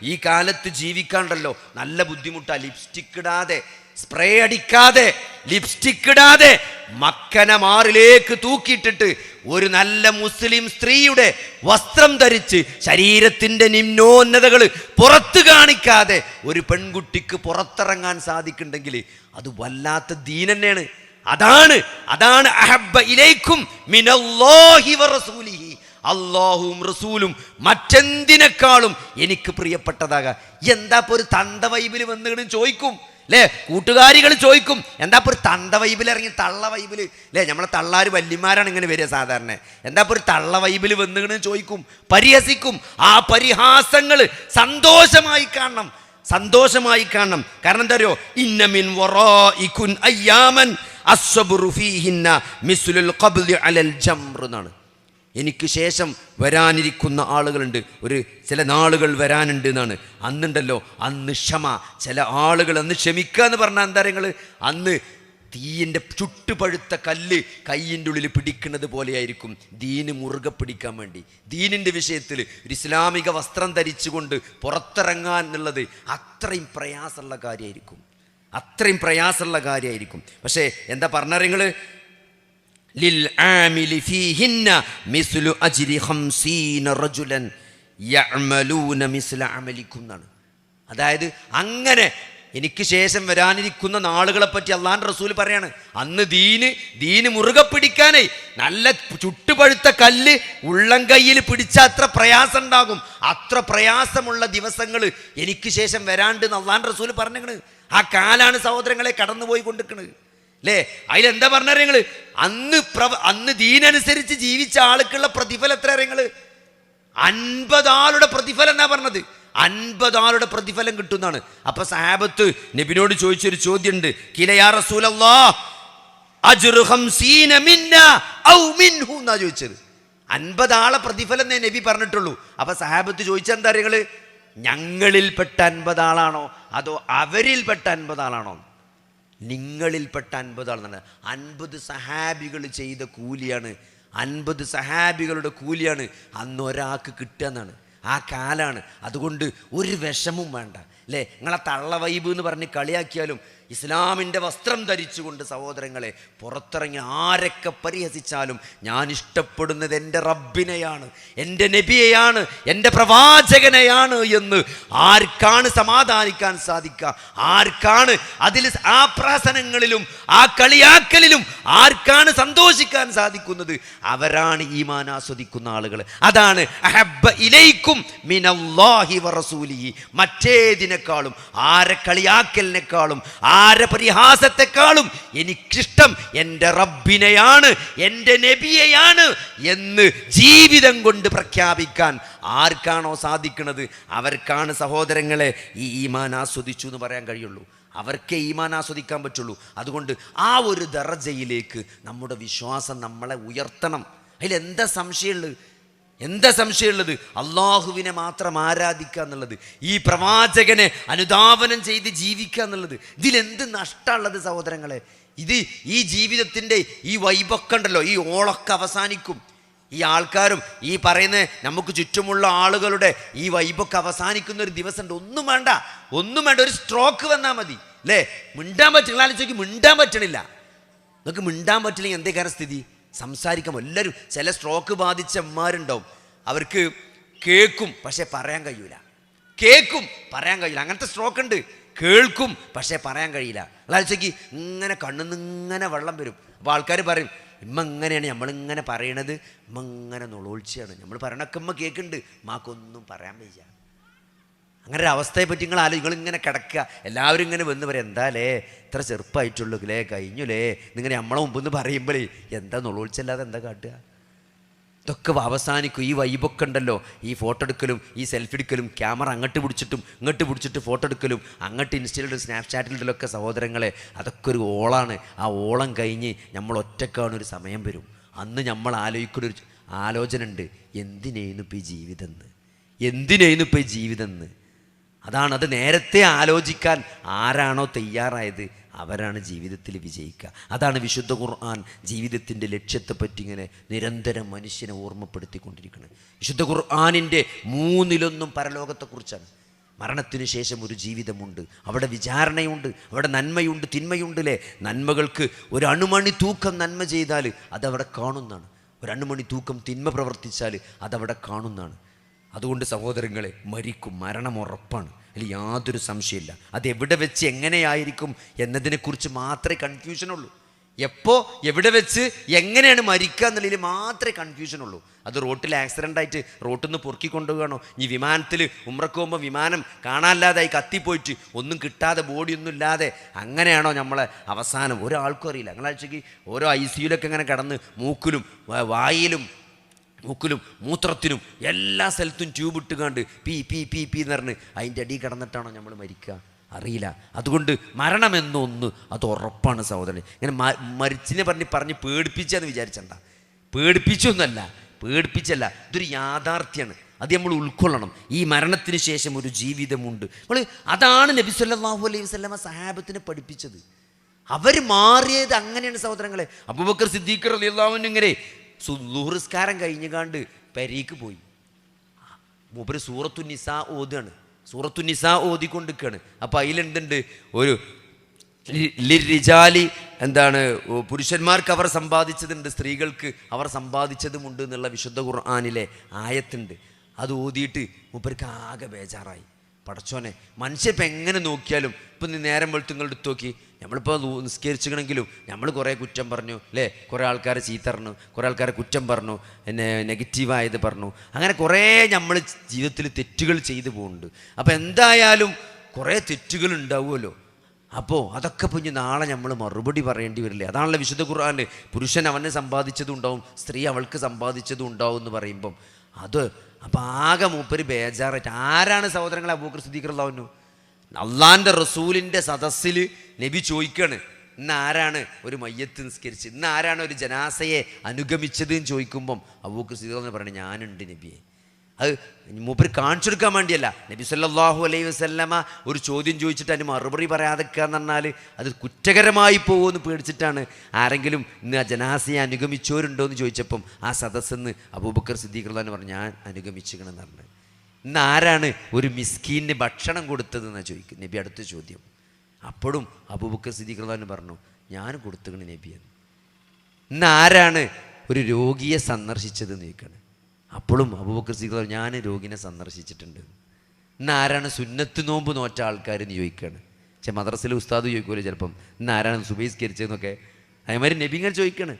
ഈ കാലത്ത് ജീവിക്കാണ്ടല്ലോ നല്ല ബുദ്ധിമുട്ടാ. ലിപ്സ്റ്റിക് ഇടാതെ, സ്പ്രേ അടിക്കാതെ, ലിപ്സ്റ്റിക് ഇടാതെ മക്കന മാറിലേക്ക് തൂക്കിയിട്ടിട്ട് ഒരു നല്ല മുസ്ലിം സ്ത്രീയുടെ വസ്ത്രം ധരിച്ച് ശരീരത്തിൻ്റെ നിമ്നോന്നതകൾ പുറത്ത് കാണിക്കാതെ ഒരു പെൺകുട്ടിക്ക് പുറത്തിറങ്ങാൻ സാധിക്കുന്നുണ്ടെങ്കിൽ അത് വല്ലാത്ത ദീൻ തന്നെയാണ്. അതാണ് അഹബ്ബ ഇലൈക്കും മിനല്ലാഹി വറസൂലിഹി, അല്ലാഹുവും റസൂലും മറ്റെന്തിനേക്കാളും എനിക്ക് പ്രിയപ്പെട്ടതാകാം. എന്താ ഇപ്പോൾ ഒരു തന്ത വൈബിൽ വന്നിട്ട് ചോദിക്കും അല്ലേ, കൂട്ടുകാരികൾ ചോദിക്കും, എന്താ ഇപ്പോൾ ഒരു തന്ത വൈബിൽ ഇറങ്ങി തള്ള വൈബിൽ അല്ലേ, നമ്മളെ തള്ളാർ വല്യമാരാണ് ഇങ്ങനെ വരിക സാധാരണ, എന്താ ഇപ്പോൾ ഒരു തള്ള വൈബിൽ വന്നിട്ട് ചോദിക്കും, പരിഹസിക്കും. ആ പരിഹാസങ്ങൾ സന്തോഷമായി കാണണം. കാരണം എന്താ അറിയോ, ഇന്നമിൻ വറാഇകുൻ അയ്യാമൻ അസ്സബ്റു ഫീഹിന്ന മിസ്ലുൽ ഖബ്ദി അലൽ ജംർ എന്നാണ്. എനിക്ക് ശേഷം വരാനിരിക്കുന്ന ആളുകളുണ്ട്, ചില നാളുകൾ വരാനുണ്ട് എന്നാണ്. അന്നുണ്ടല്ലോ, അന്ന് ക്ഷമ. ചില ആളുകൾ അന്ന് ക്ഷമിക്കുക എന്ന് പറഞ്ഞാൽ എന്താ നിങ്ങൾ, അന്ന് തീയിൻ്റെ ചുട്ടുപഴുത്ത കല്ല് കയ്യിൻ്റെ ഉള്ളിൽ പിടിക്കുന്നത് പോലെയായിരിക്കും ദീന് മുറുകെ പിടിക്കാൻ വേണ്ടി. ദീനിൻ്റെ വിഷയത്തിൽ ഒരു ഇസ്ലാമിക വസ്ത്രം ധരിച്ചുകൊണ്ട് പുറത്തിറങ്ങാൻ എന്നുള്ളത് അത്രയും പ്രയാസമുള്ള കാര്യമായിരിക്കും. പക്ഷേ എന്താ പറഞ്ഞാൽ നിങ്ങൾ, ലിൽ ആമിലി ഫീഹിന്ന മിസ്ലു അജ്രി 50 റജുലൻ യഅമലൂന മിസ്ല അമലിക്കും എന്നാണ്. അതായത് അങ്ങനെ എനിക്ക് ശേഷം വരാനിരിക്കുന്ന നാളുകളെ പറ്റി അള്ളാഹുവിൻ്റെ റസൂൽ പറയാണ്, അന്ന് ദീന് മുറുകെ പിടിക്കാനേ നല്ല ചുട്ടുപഴുത്ത കല്ല് ഉള്ളം കയ്യിൽ പിടിച്ച അത്ര പ്രയാസം ഉണ്ടാകും. അത്ര പ്രയാസമുള്ള ദിവസങ്ങൾ എനിക്ക് ശേഷം വരാണ്ട് എന്ന് അള്ളാഹുവിൻ്റെ റസൂൽ പറഞ്ഞിരിക്കണ്. ആ കാലാണ് സഹോദരങ്ങളെ കടന്നുപോയി കൊണ്ടിരിക്കണത് അല്ലേ. അതിലെന്താ പറഞ്ഞാൽ നിങ്ങൾ, അന്ന് ദീനനുസരിച്ച് ജീവിച്ച ആൾക്കുള്ള പ്രതിഫലം എത്ര നിങ്ങൾ, 50 ആളുടെ പ്രതിഫലം എന്നാ പറഞ്ഞത്. 50 ആളുടെ പ്രതിഫലം കിട്ടുന്നതാണ്. അപ്പൊ സഹാബത്ത് നബിനോട് ചോദിച്ചൊരു ചോദ്യമുണ്ട്, കില യാ റസൂലല്ലാഹ് അജ്റു 50 മിന്നാ ഔ മിൻഹു എന്നാ ചോദിച്ചത്. 50 ആളെ പ്രതിഫലം എന്നേ നബി പറഞ്ഞിട്ടുള്ളൂ. അപ്പൊ സഹാബത്ത് ചോദിച്ചെന്താ നിങ്ങൾ, ഞങ്ങളിൽപ്പെട്ട 50 ആളാണോ അതോ അവരിൽപ്പെട്ട 50 ആളാണോ? നിങ്ങളിൽപ്പെട്ട 50 ആളെന്നാണ്. 50 സഹാബികൾ ചെയ്ത കൂലിയാണ്, 50 സഹാബികളുടെ കൂലിയാണ് അന്ന് ഒരാൾക്ക് കിട്ടുക എന്നാണ്. ആ കാലാണ്. അതുകൊണ്ട് ഒരു വിഷമവും വേണ്ട അല്ലേ. നിങ്ങളെ തള്ള വൈബ് എന്ന് പറഞ്ഞ് കളിയാക്കിയാലും ഇസ്ലാമിൻ്റെ വസ്ത്രം ധരിച്ചുകൊണ്ട് സഹോദരങ്ങളെ പുറത്തിറങ്ങി ആരൊക്കെ പരിഹസിച്ചാലും ഞാൻ ഇഷ്ടപ്പെടുന്നത് എൻ്റെ റബ്ബിനെയാണ്, എൻ്റെ നബിയെയാണ്, എൻ്റെ പ്രവാചകനെയാണ് എന്ന് ആർക്കാണ് സമാധാനിക്കാൻ സാധിക്കുക? ആർക്കാണ് അതിൽ ആ പ്രഹസനങ്ങളിലും ആ കളിയാക്കലിലും ആർക്കാണ് സന്തോഷിക്കാൻ സാധിക്കുന്നത്? അവരാണ് ഈമാൻ ആസ്വദിക്കുന്ന ആളുകൾ. അതാണ് അഹബ്ബ ഇലൈക്കും മിനല്ലാഹി വറസൂലിഹി. മറ്റേതിനേക്കാളും, ആരെ കളിയാക്കലിനേക്കാളും ആരെ പരിഹാസത്തെക്കാളും എനിക്കിഷ്ടം എൻ്റെ റബ്ബിനെയാണ്, എൻ്റെ നബിയെയാണ് എന്ന് ജീവിതം കൊണ്ട് പ്രഖ്യാപിക്കാൻ ആർക്കാണോ സാധിക്കുന്നത് അവർക്കാണ് സഹോദരങ്ങളെ ഈ ഈമാൻ ആസ്വദിച്ചു എന്ന് പറയാൻ കഴിയുള്ളൂ. അവർക്കേ ഈമാൻ ആസ്വദിക്കാൻ പറ്റുള്ളൂ. അതുകൊണ്ട് ആ ഒരു ദറജയിലേക്ക് നമ്മുടെ വിശ്വാസം നമ്മളെ ഉയർത്തണം. അതിലെന്താ സംശയമുള്ളത്? അള്ളാഹുവിനെ മാത്രം ആരാധിക്കുക എന്നുള്ളത്, ഈ പ്രവാചകനെ അനുധാവനം ചെയ്ത് ജീവിക്കുക എന്നുള്ളത്, ഇതിലെന്ത് നഷ്ടമുള്ളത് സഹോദരങ്ങളെ? ഈ ജീവിതത്തിൻ്റെ ഈ വൈബൊക്കെ ഉണ്ടല്ലോ, ഈ ഓളൊക്കെ അവസാനിക്കും. ഈ ആൾക്കാരും ഈ പറയുന്ന നമുക്ക് ചുറ്റുമുള്ള ആളുകളുടെ ഈ വൈബൊക്കെ അവസാനിക്കുന്ന ഒരു ദിവസമുണ്ട്. ഒന്നും വേണ്ട, ഒരു സ്ട്രോക്ക് വന്നാൽ മതി അല്ലേ. മിണ്ടാൻ പറ്റില്ല, ആലോചിച്ച് മിണ്ടാൻ പറ്റണില്ല. നിങ്ങൾക്ക് മിണ്ടാൻ പറ്റില്ലെങ്കിൽ എന്തേ കാരണം സ്ഥിതി? സംസാരിക്കാം. എല്ലാവരും ചില സ്ട്രോക്ക് ബാധിച്ച അമ്മമാരുണ്ടാവും, അവർക്ക് കേൾക്കും പക്ഷെ പറയാൻ കഴിയൂല. അങ്ങനത്തെ സ്ട്രോക്ക് ഉണ്ട്. കേൾക്കും പക്ഷെ പറയാൻ കഴിയില്ല. ആലോചിക്ക്, ഇങ്ങനെ കണ്ണിന്ന് ഇങ്ങനെ വെള്ളം വരും. അപ്പോൾ ആൾക്കാർ പറയും, ഇമ്മ ഇങ്ങനെയാണ്, നമ്മളിങ്ങനെ പറയണത്, ഇമ്മ ഇങ്ങനെ നുളോൾച്ചയാണ്, നമ്മൾ പറയണൊക്കെ ഇമ്മ കേൾക്കുന്നുണ്ട്, മാക്കൊന്നും പറയാൻ വയ്യ. അങ്ങനെ ഒരു അവസ്ഥയെ പറ്റി നിങ്ങളിങ്ങനെ കിടക്കുക, എല്ലാവരും ഇങ്ങനെ വന്ന് പറയും, എന്താലേ ഇത്ര ചെറുപ്പമായിട്ടുള്ളൂ ലേ, കഴിഞ്ഞുലേ, നിങ്ങനെ നമ്മളെ മുമ്പെന്ന് പറയുമ്പോഴേ എന്താ നുളോൾച്ചല്ലാതെ എന്താ കാട്ടുക? ഇതൊക്കെ അവസാനിക്കും. ഈ വൈബൊക്കെ ഉണ്ടല്ലോ, ഈ ഫോട്ടോ എടുക്കലും ഈ സെൽഫി എടുക്കലും, ക്യാമറ അങ്ങോട്ട് പിടിച്ചിട്ട് ഫോട്ടോ എടുക്കലും, അങ്ങോട്ട് ഇൻസ്റ്റയിലും സ്നാപ്ചാറ്റിലൊക്കെ സഹോദരങ്ങളെ, അതൊക്കെ ഒരു ഓളാണ്. ആ ഓളം കഴിഞ്ഞ് നമ്മൾ ഒറ്റക്കാണ് ഒരു സമയം വരും. അന്ന് നമ്മൾ ആലോചിക്കുന്നൊരു ആലോചന ഉണ്ട്, എന്തിനേന്നു ഇപ്പോൾ ഈ ജീവിതം എന്ന്. അത് നേരത്തെ ആലോചിക്കാൻ ആരാണോ തയ്യാറായത് അവരാണ് ജീവിതത്തിൽ വിജയിക്കുക. അതാണ് വിശുദ്ധ ഖുർആൻ ജീവിതത്തിൻ്റെ ലക്ഷ്യത്തെപ്പറ്റി ഇങ്ങനെ നിരന്തരം മനുഷ്യനെ ഓർമ്മപ്പെടുത്തിക്കൊണ്ടിരിക്കുന്നത്. വിശുദ്ധ ഖുർആനിൻ്റെ 1/3 പരലോകത്തെക്കുറിച്ചാണ്. മരണത്തിനു ശേഷം ഒരു ജീവിതമുണ്ട്, അവിടെ വിചാരണയുണ്ട്, അവിടെ നന്മയുണ്ട് തിന്മയുണ്ട് അല്ലേ. നന്മകൾക്ക് ഒരു അണുമണി തൂക്കം നന്മ ചെയ്താൽ അതവിടെ കാണുന്നതാണ്, ഒരു അണുമണി തൂക്കം തിന്മ പ്രവർത്തിച്ചാൽ അതവിടെ കാണുന്നതാണ്. അതുകൊണ്ട് സഹോദരങ്ങളെ, മരിക്കും, മരണം ഉറപ്പാണ്, അതിൽ യാതൊരു സംശയമില്ല. അതെവിടെ വെച്ച് എങ്ങനെയായിരിക്കും എന്നതിനെക്കുറിച്ച് മാത്രമേ കൺഫ്യൂഷനുള്ളൂ. എപ്പോൾ എവിടെ വെച്ച് എങ്ങനെയാണ് മരിക്കുക എന്നുള്ളതിൽ മാത്രമേ കൺഫ്യൂഷനുള്ളൂ. അത് റോട്ടിൽ ആക്സിഡൻ്റ് ആയിട്ട് റോട്ടിൽ നിന്ന് പൊറുക്കി കൊണ്ടുപോകണോ, ഈ വിമാനത്തിൽ ഉംറക്ക് പോകുമ്പോൾ വിമാനം കാണാനില്ലാതായി കത്തിപ്പോയിട്ട് ഒന്നും കിട്ടാതെ ബോഡിയൊന്നും ഇല്ലാതെ അങ്ങനെയാണോ നമ്മളെ അവസാനം? ഒരാൾക്കും അറിയില്ല. ഞങ്ങളാഴ്ചക്ക് ഓരോ ICUലൊക്കെ ഇങ്ങനെ കിടന്ന് മൂക്കിലും വായിലും മൂക്കിലും മൂത്രത്തിനും എല്ലാ സ്ഥലത്തും ട്യൂബ് ഇട്ടുകാണ്ട് പി പി പി പി എന്ന് പറഞ്ഞ് അതിൻ്റെ അടി കിടന്നിട്ടാണോ നമ്മൾ മരിക്കുക? അറിയില്ല. അതുകൊണ്ട് മരണമെന്നൊന്ന് അത് ഉറപ്പാണ് സഹോദരൻ. ഇങ്ങനെ മരിച്ചിനെ പറഞ്ഞ് പേടിപ്പിച്ചെന്ന് വിചാരിച്ചണ്ട, പേടിപ്പിച്ചൊന്നല്ല, പേടിപ്പിച്ചല്ല, ഇതൊരു യാഥാർത്ഥ്യമാണ്. അത് നമ്മൾ ഉൾക്കൊള്ളണം. ഈ മരണത്തിന് ശേഷം ഒരു ജീവിതമുണ്ട്. നമ്മൾ അതാണ് നബി സല്ലല്ലാഹു അലൈഹി വസല്ലമ സഹാബത്തിനെ പഠിപ്പിച്ചത്. അവർ മാറിയത് അങ്ങനെയാണ് സഹോദരങ്ങളെ. അബൂബക്കർ സിദ്ദീഖ് റളിയല്ലാഹു അൻഹു ഇങ്ങനെ ളുഹർ നിസ്കാരം കഴിഞ്ഞുകാണ്ട് പെരീക്ക് പോയി. മൂപ്പര് സൂറത്തു നിസാ ഓതുകയാണ്, സൂറത്തു നിസാ ഓതിക്കൊണ്ടിരിക്കുകയാണ്. അപ്പോൾ അതിലെന്തുണ്ട്, ഒരു ലിർരിജാലി എന്താണ്, പുരുഷന്മാർക്ക് അവർ സമ്പാദിച്ചതുണ്ട്, സ്ത്രീകൾക്ക് അവർ സമ്പാദിച്ചതുമുണ്ട് എന്നുള്ള വിശുദ്ധ ഖുർആനിലെ ആയത്തുണ്ട്. അത് ഓതിയിട്ട് മൂപ്പർക്ക് ആകെ ബേജാറായി. പടച്ചോനെ, മനുഷ്യപ്പം എങ്ങനെ നോക്കിയാലും ഇപ്പം നീ നേരം വെളുത്തുങ്ങൾ എടുത്ത് നോക്കി, നമ്മളിപ്പോൾ നിസ്കരിച്ചിക്കണമെങ്കിലും നമ്മൾ കുറേ കുറ്റം പറഞ്ഞു അല്ലേ, കുറേ ആൾക്കാരെ ചീത്ത പറഞ്ഞു, കുറേ ആൾക്കാരെ കുറ്റം പറഞ്ഞു, എന്നെ നെഗറ്റീവായത് പറഞ്ഞു, അങ്ങനെ കുറേ നമ്മൾ ജീവിതത്തിൽ തെറ്റുകൾ ചെയ്തു പോകുന്നുണ്ട്. അപ്പോൾ എന്തായാലും കുറേ തെറ്റുകൾ ഉണ്ടാവുമല്ലോ. അപ്പോൾ അതൊക്കെ പിന്നെ നാളെ നമ്മൾ മറുപടി പറയേണ്ടി വരില്ലേ? അതാണല്ലോ വിശുദ്ധ ഖുർആനിൽ പുരുഷൻ അവനെ സമ്പാദിച്ചതും ഉണ്ടാവും, സ്ത്രീ അവൾക്ക് സമ്പാദിച്ചതും ഉണ്ടാവും എന്ന് പറയുമ്പം അത് അപ്പം ആകെ മൂപ്പര് ബേജാറായിട്ട്. ആരാണ് സഹോദരങ്ങളെ അബൂബക്കർ സിദ്ദീഖ് റളിയല്ലാഹു അൻഹു? അള്ളാൻ്റെ റസൂലിൻ്റെ സദസ്സിൽ നബി ചോദിക്കുകയാണ്, ഇന്ന് ആരാണ് ഒരു മയ്യത്ത് നിസ്കരിച്ച്, ഇന്ന് ആരാണ് ഒരു ജനാസയെ അനുഗമിച്ചത് എന്ന് ചോദിക്കുമ്പം അബൂബക്കർ സിദ്ദീഖ് എന്ന് പറയുന്നത് ഞാനുണ്ട് നബിയെ. അത് മൂപ്പര് കാണിച്ചു കൊടുക്കാൻ വേണ്ടിയല്ല. നബി സല്ലല്ലാഹു അലൈഹി വസല്ലമ ഒരു ചോദ്യം ചോദിച്ചിട്ട് അതിന് മറുപടി പറയാതെക്കുക എന്ന് പറഞ്ഞാൽ അത് കുറ്റകരമായി പോകുമെന്ന് പേടിച്ചിട്ടാണ് ആരെങ്കിലും ഇന്ന് ആ ജനാസയെ അനുഗമിച്ചവരുണ്ടോ എന്ന് ചോദിച്ചപ്പം ആ സദസ്സെന്ന് അബൂബക്കർ സിദ്ദീഖ് റളിയല്ലാഹു അൻഹു പറഞ്ഞു, ഞാൻ അനുഗമിച്ചിക്കണമെന്ന് പറഞ്ഞു. ഇന്ന് ആരാണ് ഒരു മിസ്കീന് ഭക്ഷണം കൊടുത്തതെന്നാണ് ചോദിക്കും നബി, അടുത്ത ചോദ്യം. അപ്പോഴും അബൂബക്കർ സിദ്ദീഖ് റളിയല്ലാഹു അൻഹു പറഞ്ഞു, ഞാൻ കൊടുത്തുകണ് നബിയെന്ന്. ഇന്ന് ആരാണ് ഒരു രോഗിയെ സന്ദർശിച്ചതെന്ന് ചോദിക്കണം. അപ്പോഴും അബൂബക്കർ സിദ്ദീഖ് പറഞ്ഞു, ഞാൻ രോഗിനെ സന്ദർശിച്ചിട്ടുണ്ട്. ഇന്ന് ആരാണ് സുന്നത്ത് നോമ്പ് നോറ്റ ആൾക്കാരെന്ന് ചോദിക്കുകയാണ്. പക്ഷേ മദ്രസയിലെ ഉസ്താദ് ചോദിക്കുമല്ലോ ചിലപ്പം, ഇന്ന് ആരാണ് സുബഹിസ്കരിച്ചതെന്നൊക്കെ. അതേമാതിരി നബിങ്ങൾ ചോദിക്കുകയാണ്,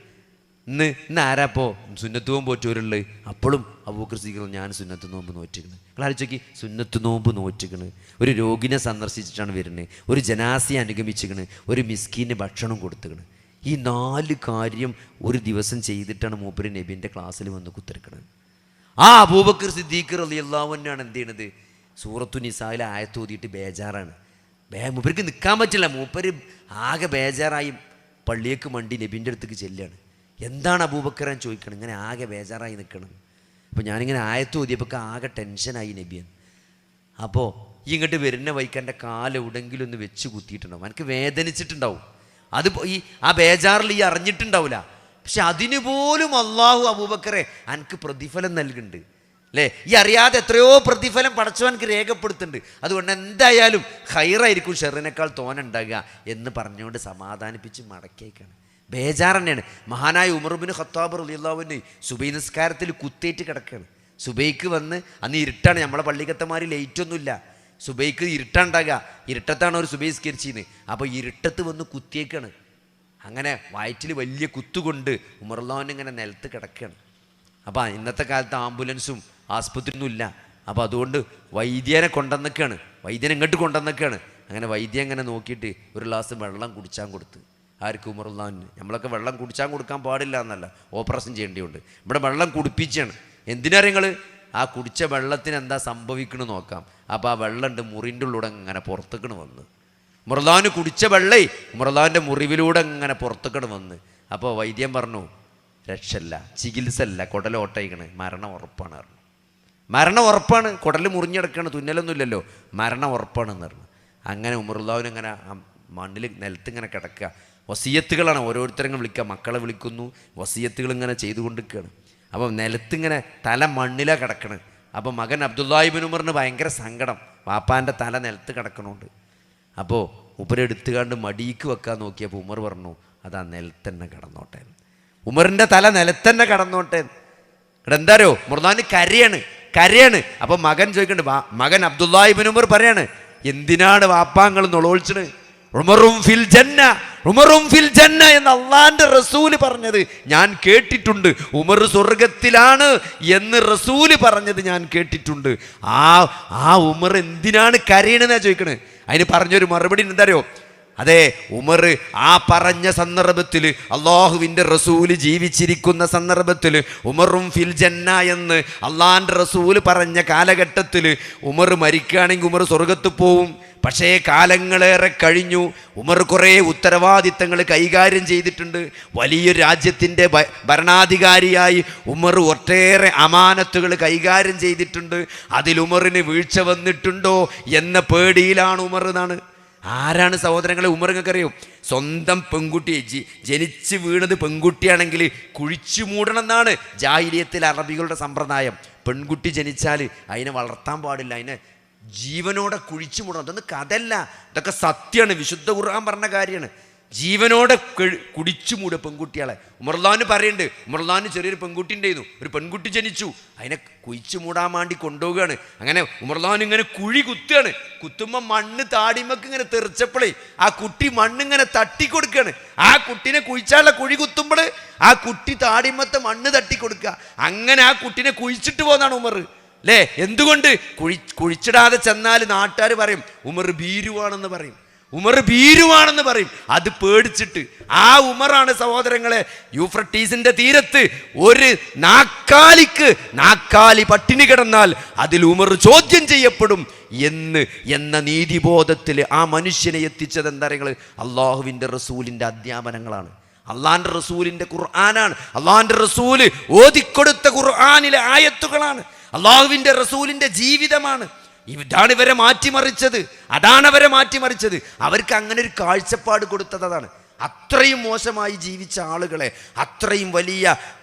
ഇന്ന് ആരാപ്പോൾ സുന്നത്ത് നോമ്പ് നോറ്റവരുള്ളത്? അപ്പോഴും അബൂബക്കർ സിദ്ദീഖ് ഞാൻ സുന്നത്ത് നോമ്പ് നോറ്റിക്കണ്. നിങ്ങൾ ആലോചിക്ക്, സുന്നത്ത് നോമ്പ് നോറ്റിക്കണ്, ഒരു രോഗിനെ സന്ദർശിച്ചിട്ടാണ് വരുന്നത്, ഒരു ജനാസയെ അനുഗമിച്ചിക്കണ്, ഒരു മിസ്കീന് ഭക്ഷണം കൊടുത്തുക്കണ്. ഈ 4 കാര്യം ഒരു ദിവസം ചെയ്തിട്ടാണ് മൂപ്പര് നബീൻ്റെ ക്ലാസ്സിൽ വന്ന് കുത്തിരിക്കണത്. ആ അബൂബക്കർ സിദ്ദീഖ് റളിയല്ലാഹു അൻഹു എന്ത് ചെയ്യണത്, സൂറത്തു നിസായിലെ ആയത്ത് ഓതിയിട്ട് ബേജാറാണ്. മൂപ്പർക്ക് നിൽക്കാൻ പറ്റില്ല. മൂപ്പര് ആകെ ബേജാറായി പള്ളിയേക്ക് മണ്ടി നബീൻ്റെ അടുത്തേക്ക് ചെല്ലുകയാണ്. എന്താണ് അബൂബക്കറാൻ ചോദിക്കണം, ഇങ്ങനെ ആകെ ബേജാറായി നിൽക്കണം. അപ്പോൾ ഞാനിങ്ങനെ ആയത്ത് ഓതിയപ്പോൾ ആകെ ടെൻഷനായി നബിയൻ. അപ്പോൾ ഈ ഇങ്ങോട്ട് വരുന്ന വൈക്ക് എൻ്റെ കാലെവിടെങ്കിലും ഒന്ന് വെച്ച് കുത്തിയിട്ടുണ്ടാവും, എനിക്ക് വേദനിച്ചിട്ടുണ്ടാവും. അത് ഈ ആ ബേജാറിൽ ഈ അറിഞ്ഞിട്ടുണ്ടാവില്ല. പക്ഷെ അതിന് പോലും അള്ളാഹു അബൂബക്കറെ എനിക്ക് പ്രതിഫലം നൽകുന്നുണ്ട് അല്ലേ. ഈ അറിയാതെ എത്രയോ പ്രതിഫലം പടച്ചവനക്ക് രേഖപ്പെടുത്തുന്നുണ്ട്. അതുകൊണ്ട് എന്തായാലും ഖൈറായിരിക്കും ഷെറിനേക്കാൾ തോനുണ്ടാകുക എന്ന് പറഞ്ഞുകൊണ്ട് സമാധാനിപ്പിച്ച് മടക്കിയേക്കാണ്. ബേജാർ തന്നെയാണ്. മഹാനായ ഉമർ ഇബ്നു ഖത്താബ് റളിയല്ലാഹു അൻഹു സുബഹി നിസ്കാരത്തിൽ കുത്തേറ്റ് കിടക്കുകയാണ്. സുബൈക്ക് വന്ന്, അന്ന് ഇരുട്ടാണ്, നമ്മളെ പള്ളിക്കത്തമാര് ലൈറ്റൊന്നുമില്ല, സുബൈക്ക് ഇരുട്ടുണ്ടാകുക, ഇരുട്ടത്താണ് ഒരു സുബൈ നിസ്കരിച്ചിരുന്നത്. അപ്പോൾ ഇരുട്ടത്ത് വന്ന് കുത്തിയേക്കാണ്. അങ്ങനെ വയറ്റിൽ വലിയ കുത്തുകൊണ്ട് ഉമർ റളിയല്ലാഹു അൻഹു ഇങ്ങനെ നിലത്ത് കിടക്കുകയാണ്. അപ്പോൾ ഇന്നത്തെ കാലത്ത് ആംബുലൻസും ആസ്പത്രിയൊന്നും ഇല്ല. അപ്പോൾ അതുകൊണ്ട് വൈദ്യനെ കൊണ്ടുവന്നൊക്കെയാണ്, വൈദ്യനെ ഇങ്ങോട്ട് കൊണ്ടുവന്നൊക്കെയാണ്. അങ്ങനെ വൈദ്യം അങ്ങനെ നോക്കിയിട്ട് ഒരു ഗ്ലാസ് വെള്ളം കുടിച്ചാൻ കൊടുത്ത്. ആർക്കും ഉമർ റളിയല്ലാഹു അൻഹു. നമ്മളൊക്കെ വെള്ളം കുടിച്ചാൻ കൊടുക്കാൻ പാടില്ല എന്നല്ല, ഓപ്പറേഷൻ ചെയ്യേണ്ടിയുണ്ട്. ഇവിടെ വെള്ളം കുടിപ്പിച്ചാണ്. എന്തിനാണ് നിങ്ങൾ ആ കുടിച്ച വെള്ളത്തിന് എന്താ സംഭവിക്കണമെന്ന് നോക്കാം. അപ്പോൾ ആ വെള്ളം ഉണ്ട് മുറിൻ്റെ ഉള്ളിലൂടെ അങ്ങനെ പുറത്തേക്കണ് വന്ന്, ഉമറുല്ലാഹിന് കുടിച്ച വെള്ളേ ഉമറുല്ലാഹിൻ്റെ മുറിവിലൂടെ അങ്ങനെ പുറത്തേക്കണ് വന്ന്. അപ്പോൾ വൈദ്യം പറഞ്ഞു, രക്ഷല്ല, ചികിത്സ അല്ല, കുടലോട്ടയിക്കണ്, മരണം ഉറപ്പാണ് പറഞ്ഞു. മരണം ഉറപ്പാണ്, കുടൽ മുറിഞ്ഞെടുക്കാണ്, തുന്നലൊന്നുമില്ലല്ലോ, മരണം ഉറപ്പാണെന്ന് പറഞ്ഞു. അങ്ങനെ ഉമറുല്ലാഹിന് ഇങ്ങനെ മണ്ണിൽ നിലത്ത് ഇങ്ങനെ കിടക്കുക. വസിയത്തുകളാണ് ഓരോരുത്തരും വിളിക്കുക, മക്കളെ വിളിക്കുന്നു, വസിയത്തുകൾ ഇങ്ങനെ ചെയ്തുകൊണ്ടിരിക്കുകയാണ്. അപ്പം നിലത്തിങ്ങനെ തല മണ്ണിലാണ് കിടക്കണ്. അപ്പോൾ മകൻ അബ്ദുല്ലാഹി ഇബ്നു ഉമറിന് ഭയങ്കര സങ്കടം, വാപ്പാൻ്റെ തല നിലത്ത് കിടക്കണുണ്ട്. അപ്പോൾ മൂപ്പര് എടുത്തുകാണ്ട് മടിക്ക് വെക്കാൻ നോക്കിയപ്പോൾ ഉമർ പറഞ്ഞു അതാ നിലത്തന്നെ കിടന്നോട്ടെ, ഉമറിൻ്റെ തല നിലത്തന്നെ കിടന്നോട്ടെ. ഇവിടെ എന്താരോ മുർദാന് കരയാണ്. അപ്പം മകൻ ചോദിക്കണ്ട്, മകൻ അബ്ദുല്ലാഹി ഇബ്നു ഉമർ പറയാണ് എന്തിനാണ് വാപ്പാങ്ങൾ നുളോളിച്ചത്? ഉമറും ഫിൽ ജന്ന എന്ന് അള്ളാന്റെ റസൂല് പറഞ്ഞത് ഞാൻ കേട്ടിട്ടുണ്ട്. ഉമർ സ്വർഗത്തിലാണ് എന്ന് റസൂല് പറഞ്ഞത് ഞാൻ കേട്ടിട്ടുണ്ട്. ആ ഉമർ എന്തിനാണ് കരയണെന്നാ ചോദിക്കണേ. അതിന് പറഞ്ഞൊരു മറുപടി എന്താറിയോ? അതെ, ഉമർ ആ പറഞ്ഞ സന്ദർഭത്തിൽ, അള്ളാഹുവിൻ്റെ റസൂല് ജീവിച്ചിരിക്കുന്ന സന്ദർഭത്തിൽ, ഉമറും ഫിൽ ജന്ന എന്ന് അള്ളാന്റെ റസൂല് പറഞ്ഞ കാലഘട്ടത്തിൽ ഉമർ മരിക്കുകയാണെങ്കിൽ ഉമർ സ്വർഗത്ത് പോവും. പക്ഷേ കാലങ്ങളേറെ കഴിഞ്ഞു, ഉമർ കുറേ ഉത്തരവാദിത്തങ്ങൾ കൈകാര്യം ചെയ്തിട്ടുണ്ട്. വലിയൊരു രാജ്യത്തിൻ്റെ ഭരണാധികാരിയായി ഉമർ ഒട്ടേറെ അമാനത്തുകൾ കൈകാര്യം ചെയ്തിട്ടുണ്ട്. അതിൽ ഉമറിന് വീഴ്ച വന്നിട്ടുണ്ടോ എന്ന പേടിയിലാണ് ഉമർ എന്നാണ്. ആരാണ് സഹോദരങ്ങളെ ഉമർ? നിങ്ങൾക്കറിയോ, സ്വന്തം പെൺകുട്ടിയെ ജനിച്ച് വീണത് പെൺകുട്ടിയാണെങ്കിൽ കുഴിച്ചു മൂടണം എന്നാണ് ജാഹിലിയത്തിൽ അറബികളുടെ സമ്പ്രദായം. പെൺകുട്ടി ജനിച്ചാൽ അതിനെ വളർത്താൻ പാടില്ല, അതിനെ ജീവനോടെ കുഴിച്ചു മൂടണം. അതൊന്നും കഥല്ല, ഇതൊക്കെ സത്യമാണ്, വിശുദ്ധ ഖുർആൻ പറഞ്ഞ കാര്യമാണ്. ജീവനോടെ കുടിച്ചു മൂടുക പെൺകുട്ടികളെ. ഉമർലാന് പറയുന്നുണ്ട്, ഉമർലാന് ചെറിയൊരു പെൺകുട്ടി ഉണ്ടായിരുന്നു, ഒരു പെൺകുട്ടി ജനിച്ചു, അതിനെ കുഴിച്ചു മൂടാൻ വേണ്ടി കൊണ്ടുപോവുകയാണ്. അങ്ങനെ ഉമർലാൻ ഇങ്ങനെ കുഴി കുത്തുകയാണ്. കുത്തുമ്പോൾ മണ്ണ് താടിമക്ക് ഇങ്ങനെ തെറിച്ചപ്പോഴേ ആ കുട്ടി മണ്ണിങ്ങനെ തട്ടിക്കൊടുക്കുകയാണ്. ആ കുട്ടീനെ കുഴിച്ചാലുള്ള കുഴി കുത്തുമ്പോൾ ആ കുട്ടി താടിമത്തെ മണ്ണ് തട്ടിക്കൊടുക്കുക. അങ്ങനെ ആ കുട്ടീനെ കുഴിച്ചിട്ട് പോകുന്നതാണ് ഉമർ അല്ലേ. എന്തുകൊണ്ട്? കുഴിച്ചിടാതെ ചെന്നാൽ നാട്ടുകാർ പറയും ഉമർ ഭീരുവാണെന്ന് പറയും, ഉമർ ഭീരുവാണെന്ന് പറയും. അത് പേടിച്ചിട്ട് ആ ഉമറാണ് സഹോദരങ്ങളെ യൂഫ്രട്ടീസിന്റെ തീരത്ത് ഒരു നാക്കാലി പട്ടിണി കിടന്നാൽ അതിൽ ഉമർ ചോദ്യം ചെയ്യപ്പെടും എന്ന നീതിബോധത്തിൽ ആ മനുഷ്യനെ എത്തിച്ചത് എന്താ പറയുക? അള്ളാഹുവിൻ്റെ റസൂലിൻ്റെ അധ്യാപനങ്ങളാണ്, അള്ളാന്റെ റസൂലിൻ്റെ ഖുർആനാണ്, അള്ളാന്റെ റസൂല് ഓതിക്കൊടുത്ത ഖുർആനിലെ ആയത്തുകളാണ്, അള്ളാഹുവിൻ്റെ റസൂലിൻ്റെ ജീവിതമാണ്. ഇതാണ് ഇവരെ മാറ്റിമറിച്ചത്, അതാണ് അവരെ മാറ്റിമറിച്ചത്. അവർക്ക് അങ്ങനെ ഒരു കാഴ്ചപ്പാട് കൊടുത്തത് അതാണ്. അത്രയും മോശമായി ജീവിച്ച ആളുകളെ അത്രയും വലിയ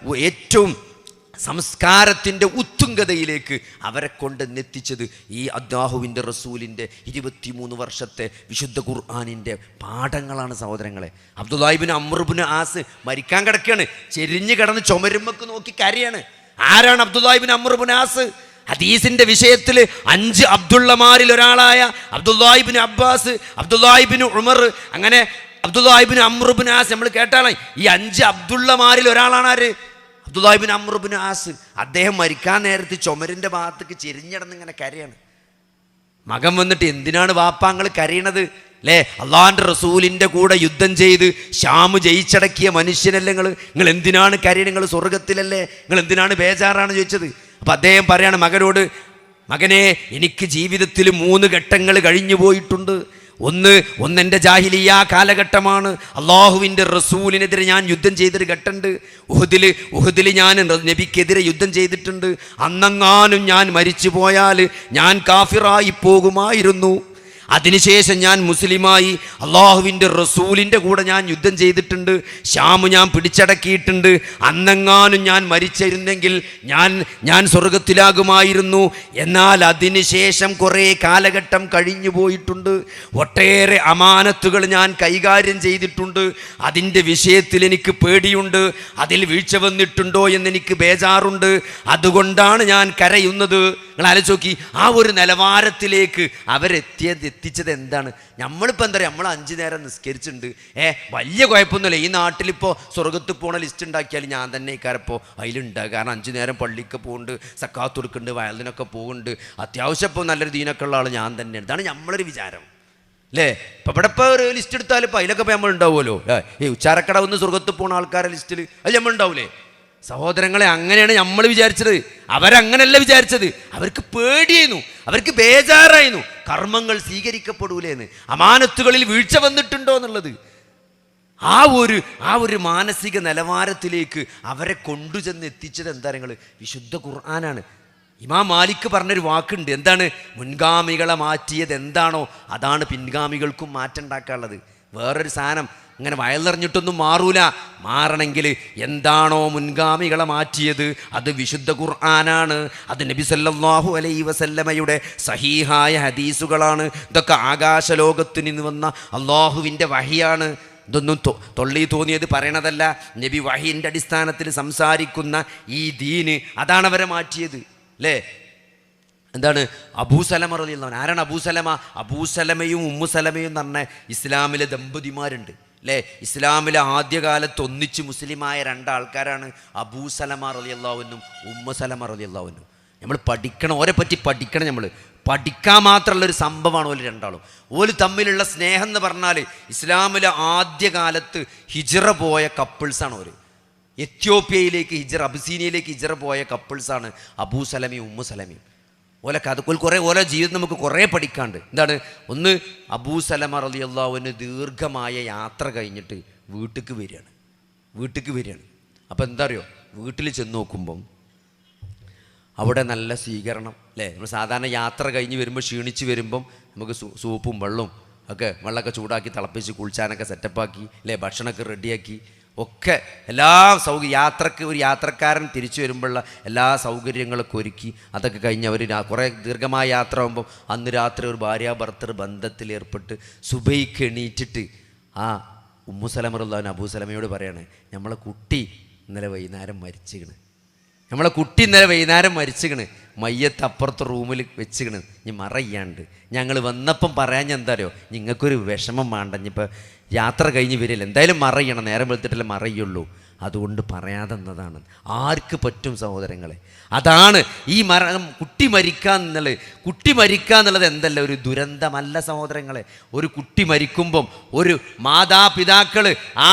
ഏറ്റവും സംസ്കാരത്തിൻ്റെ ഉത്തുംഗതയിലേക്ക് അവരെ കൊണ്ടെന്നെത്തിച്ചത് ഈ അല്ലാഹുവിൻ്റെ റസൂലിൻ്റെ 23 വർഷത്തെ വിശുദ്ധ ഖുർആനിൻ്റെ പാഠങ്ങളാണ് സഹോദരങ്ങളെ. അബ്ദുല്ലാഹി ഇബ്നു അംർ ഇബ്നു ആസ് മരിക്കാൻ കിടക്കുകയാണ്, ചെരിഞ്ഞ് കിടന്ന് ചുമരുമ്മക്ക് നോക്കി കരയാണ്. ആരാണ് അബ്ദുല്ലാഹി ഇബ്നു അംർ ഇബ്നു ആസ്? ഹദീസിന്റെ വിഷയത്തിൽ 5 അബ്ദുള്ളമാരിൽ ഒരാളായ അബ്ദുല്ലാഹി ഇബ്നു അബ്ബാസ്, അബ്ദുല്ലാഹി ഇബ്നു ഉമർ, അങ്ങനെ അബ്ദുല്ലാഹി ഇബ്നു അംർ ഇബ്നു ആസ്. നമ്മൾ കേട്ടാണ് ഈ 5 അബ്ദുള്ളമാരിൽ ഒരാളാണ് ആര്? അബ്ദുല്ലാഹി ഇബ്നു അംർ ഇബ്നു ആസ്. അദ്ദേഹം മരിക്കാൻ നേരത്ത് ചുമരിന്റെ ഭാഗത്തേക്ക് ചെരിഞ്ഞടന്ന് ഇങ്ങനെ കരയാണ്. മകൻ വന്നിട്ട് എന്തിനാണ് വാപ്പാങ്ങൾ കരയണത് അല്ലേ? അള്ളാന്റെ റസൂലിൻ്റെ കൂടെ യുദ്ധം ചെയ്ത് ഷാമ് ജയിച്ചടക്കിയ മനുഷ്യനല്ലേ നിങ്ങൾ എന്തിനാണ് കരയണത്? നിങ്ങൾ സ്വർഗത്തിലല്ലേ, നിങ്ങൾ എന്തിനാണ് ബേജാറാണ് ചോദിച്ചത്. അപ്പം അദ്ദേഹം പറയാണ് മകനോട്, മകനെ എനിക്ക് ജീവിതത്തിൽ 3 ഘട്ടങ്ങൾ കഴിഞ്ഞു പോയിട്ടുണ്ട്. ഒന്നെൻ്റെ ജാഹിലിയ കാലഘട്ടമാണ്. അള്ളാഹുവിൻ്റെ റസൂലിനെതിരെ ഞാൻ യുദ്ധം ചെയ്തൊരു ഘട്ടമുണ്ട്. ഉഹുദിൽ ഞാൻ നബിക്കെതിരെ യുദ്ധം ചെയ്തിട്ടുണ്ട്. അന്നെങ്ങാനും ഞാൻ മരിച്ചു പോയാൽ ഞാൻ കാഫിറായി പോകുമായിരുന്നു. അതിനുശേഷം ഞാൻ മുസ്ലിമായി അള്ളാഹുവിൻ്റെ റസൂലിൻ്റെ കൂടെ ഞാൻ യുദ്ധം ചെയ്തിട്ടുണ്ട്. ഷാമ് ഞാൻ പിടിച്ചടക്കിയിട്ടുണ്ട്. അന്നെങ്ങാനും ഞാൻ മരിച്ചിരുന്നെങ്കിൽ ഞാൻ സ്വർഗത്തിലാകുമായിരുന്നു. എന്നാൽ അതിനുശേഷം കുറേ കാലഘട്ടം കഴിഞ്ഞു പോയിട്ടുണ്ട്. ഒട്ടേറെ അമാനത്തുകൾ ഞാൻ കൈകാര്യം ചെയ്തിട്ടുണ്ട്. അതിൻ്റെ വിഷയത്തിൽ എനിക്ക് പേടിയുണ്ട്. അതിൽ വീഴ്ച വന്നിട്ടുണ്ടോ എന്നെനിക്ക് ബേജാറുണ്ട്. അതുകൊണ്ടാണ് ഞാൻ കരയുന്നത്. നിങ്ങൾ ആലോചിച്ച് നോക്കി, ആ ഒരു നിലവാരത്തിലേക്ക് അവരെത്തിച്ചത് എന്താണ്? നമ്മളിപ്പോൾ എന്താ പറയുക, നമ്മൾ 5 നേരം നിസ്കരിച്ചിട്ടുണ്ട്, വലിയ കുഴപ്പമൊന്നുമില്ല. ഈ നാട്ടിലിപ്പോൾ സ്വർഗത്ത് പോണ ലിസ്റ്റ് ഉണ്ടാക്കിയാൽ ഞാൻ തന്നെ ഇക്കാരപ്പോൾ അതിലുണ്ട്. കാരണം 5 നേരം പള്ളിക്ക് പോകുന്നുണ്ട്, സക്കാത്ത് കൊടുക്കുന്നുണ്ട്, വയലിനൊക്കെ പോകുന്നുണ്ട്, അത്യാവശ്യം ഇപ്പോൾ നല്ലൊരു ദീനൊക്കെ ഉള്ള ആൾ ഞാൻ തന്നെയാണ്. ഇതാണ് നമ്മളൊരു വിചാരം അല്ലേ. ഇപ്പം ഇവിടെ ഇപ്പോൾ ഒരു ലിസ്റ്റ് എടുത്താൽ ഇപ്പോൾ അതിലൊക്കെ ഇപ്പോൾ നമ്മൾ ഉണ്ടാവുമല്ലോ. ഈ ഉച്ചാരക്കട ഒന്ന് സ്വർഗത്ത് പോകുന്ന ആൾക്കാരുടെ ലിസ്റ്റിൽ അത് നമ്മൾ ഉണ്ടാവില്ലേ? സഹോദരങ്ങളെ, അങ്ങനെയാണ് നമ്മൾ വിചാരിച്ചത്. അവരങ്ങനെയല്ല വിചാരിച്ചത്. അവർക്ക് പേടിയായിരുന്നു, അവർക്ക് ബേജാറായിരുന്നു, കർമ്മങ്ങൾ സ്വീകരിക്കപ്പെടൂലേന്ന്, അമാനത്തുകളിൽ വീഴ്ച വന്നിട്ടുണ്ടോ എന്നുള്ളത്. ആ ഒരു മാനസിക നിലവാരത്തിലേക്ക് അവരെ കൊണ്ടുചെന്ന് എത്തിച്ചത് എന്താ നിങ്ങൾ? വിശുദ്ധ ഖുർആനാണ്. ഇമാം മാലിക് പറഞ്ഞൊരു വാക്കുണ്ട്, എന്താണ്? മുൻഗാമികളെ മാറ്റിയത് എന്താണോ അതാണ് പിൻഗാമികൾക്കും മാറ്റം ഉണ്ടാക്കാനുള്ളത്. വേറൊരു സാധനം അങ്ങനെ വയലെറിഞ്ഞിട്ടൊന്നും മാറൂല. മാറണമെങ്കിൽ എന്താണോ മുൻഗാമികളെ മാറ്റിയത് അത് വിശുദ്ധ ഖുർആനാണ്, അത് നബി സല്ലല്ലാഹു അലൈഹി വസല്ലമയുടെ സഹീഹായ ഹദീസുകളാണ്. ഇതൊക്കെ ആകാശലോകത്ത് നിന്ന് വന്ന അള്ളാഹുവിൻ്റെ വഹിയാണ്. ഇതൊന്നും തൊള്ളി തോന്നിയത് പറയണതല്ല. നബി വഹീൻ്റെ അടിസ്ഥാനത്തിൽ സംസാരിക്കുന്ന ഈ ദീന് അതാണ് അവരെ മാറ്റിയത് അല്ലേ. എന്താണ് അബൂസലമ റളിയല്ലാഹു അൻഹു? ആരാണ് അബൂസലമ? അബൂസലമയും ഉമ്മുസലമയും എന്ന് പറഞ്ഞ ഇസ്ലാമിലെ ദമ്പതിമാരുണ്ട് അല്ലേ. ഇസ്ലാമിലെ ആദ്യകാലത്ത് ഒന്നിച്ച് മുസ്ലിമായ രണ്ടാൾക്കാരാണ് അബൂസലമ റളിയല്ലാഹു അൻഹും ഉമ്മുസലമ റളിയല്ലാഹു അൻഹും. നമ്മൾ പഠിക്കണം, ഓരെ പറ്റി പഠിക്കണം. നമ്മൾ പഠിക്കാൻ മാത്രമുള്ളൊരു സംഭവമാണ് ഓല് രണ്ടാളും. ഓല് തമ്മിലുള്ള സ്നേഹം എന്ന് പറഞ്ഞാൽ ഇസ്ലാമിലെ ആദ്യകാലത്ത് ഹിജ്റ പോയ കപ്പിൾസാണ് ഓര്. എത്യോപ്യയിലേക്ക് അബിസീനിയയിലേക്ക് ഹിജ്റ പോയ കപ്പിൾസാണ് അബൂസലമയും ഉമ്മുസലമയും. ഓലെ കഥ കുറേ ഓരോ ജീവിതം നമുക്ക് കുറേ പഠിക്കാണ്ട്. എന്താണ്? ഒന്ന്, അബൂസലമ റളിയല്ലാഹു അൻഹു ദീർഘമായ യാത്ര കഴിഞ്ഞിട്ട് വീട്ടിലേക്ക് വരികയാണ്. അപ്പോൾ എന്താ അറിയോ, വീട്ടിൽ ചെന്ന് നോക്കുമ്പം അവിടെ നല്ല സ്വീകരണം അല്ലേ. നമ്മൾ സാധാരണ യാത്ര കഴിഞ്ഞ് വരുമ്പോൾ ക്ഷീണിച്ച് വരുമ്പം നമുക്ക് സൂപ്പും വെള്ളമൊക്കെ ചൂടാക്കി തിളപ്പിച്ച് കുളിച്ചാനൊക്കെ സെറ്റപ്പാക്കി അല്ലേ, ഭക്ഷണമൊക്കെ റെഡിയാക്കി ഒക്കെ എല്ലാ യാത്രക്ക് ഒരു യാത്രക്കാരൻ തിരിച്ചു വരുമ്പോഴുള്ള എല്ലാ സൗകര്യങ്ങളൊക്കെ ഒരുക്കി അതൊക്കെ കഴിഞ്ഞ് അവർ കുറേ ദീർഘമായ യാത്ര ആകുമ്പം അന്ന് രാത്രി ഒരു ഭാര്യാഭർത്തൃ ബന്ധത്തിലേർപ്പെട്ട് സുബൈക്ക് എണീറ്റിട്ട് ആ ഉമ്മുസലമ റളിയല്ലാഹു അൻഹു അബൂസലമയോട് പറയാണ്, നമ്മളെ കുട്ടി ഇന്നലെ വൈകുന്നേരം മരിച്ചിക്കണ്, മയ്യത്ത് അപ്പുറത്തെ റൂമിൽ വെച്ചിക്കണ്, ഇനി മറയ്യാണ്ട് ഞങ്ങൾ വന്നപ്പം പറയാൻ എന്താ അറിയോ, നിങ്ങൾക്കൊരു വിഷമം വേണ്ട, ഇനിയിപ്പോൾ യാത്ര കഴിഞ്ഞ് വരില്ല, എന്തായാലും മറയ്യണം, നേരം വെളുത്തിട്ടല്ലേ മറയുള്ളൂ, അതുകൊണ്ട് പറയാതെന്നതാണ്. ആർക്ക് പറ്റും സഹോദരങ്ങളെ? അതാണ് ഈ കുട്ടി മരിക്കുക എന്നുള്ളത് എന്തല്ല ഒരു ദുരന്തമല്ല സഹോദരങ്ങളെ. ഒരു കുട്ടി മരിക്കുമ്പം ഒരു മാതാപിതാക്കൾ ആ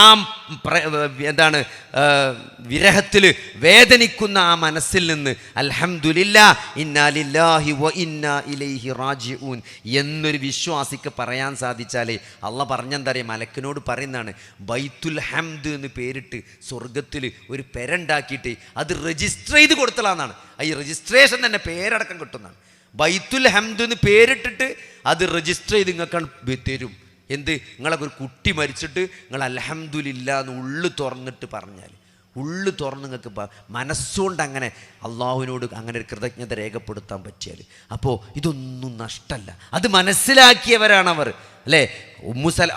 വിരഹത്തിൽ വേദനിക്കുന്ന ആ മനസ്സിൽ നിന്ന് അൽഹംദുലില്ലാ ഇന്നാ ലില്ലാഹി വ ഇന്നാ ഇലൈഹി റാജിഊൻ എന്നൊരു വിശ്വാസിക്ക് പറയാൻ സാധിച്ചാലേ അള്ളാഹ് പറഞ്ഞെന്താ അറിയാം, മലക്കിനോട് പറയുന്നതാണ്, ബൈത്തുൽ ഹംദ് എന്ന് പേരിട്ട് സ്വർഗത്തിൽ ഒരു പെരണ്ടാക്കിയിട്ട് അത് രജിസ്റ്റർ ചെയ്ത് കൊടുത്തലാന്നാണ്. ഈ രജിസ്ട്രേഷൻ തന്നെ പേരടക്കം കിട്ടുന്നതാണ്. ബൈത്തുൽ ഹംദ് എന്ന് പേരിട്ടിട്ട് അത് രജിസ്റ്റർ ചെയ്ത് നിങ്ങൾക്ക് തരും. എന്ത്? നിങ്ങളൊക്കെ ഒരു കുട്ടി മരിച്ചിട്ട് നിങ്ങൾ അൽഹംദുലില്ലാ എന്ന് ഉള്ളു തുറന്നിട്ട് പറഞ്ഞാൽ, ഉള്ളു തുറന്ന് നിങ്ങൾക്ക് മനസ്സുകൊണ്ട് അങ്ങനെ അള്ളാഹുവിനോട് അങ്ങനെ ഒരു കൃതജ്ഞത രേഖപ്പെടുത്താൻ പറ്റിയാൽ, അപ്പോൾ ഇതൊന്നും നഷ്ടമല്ല. അത് മനസ്സിലാക്കിയവരാണ് അവർ അല്ലേ.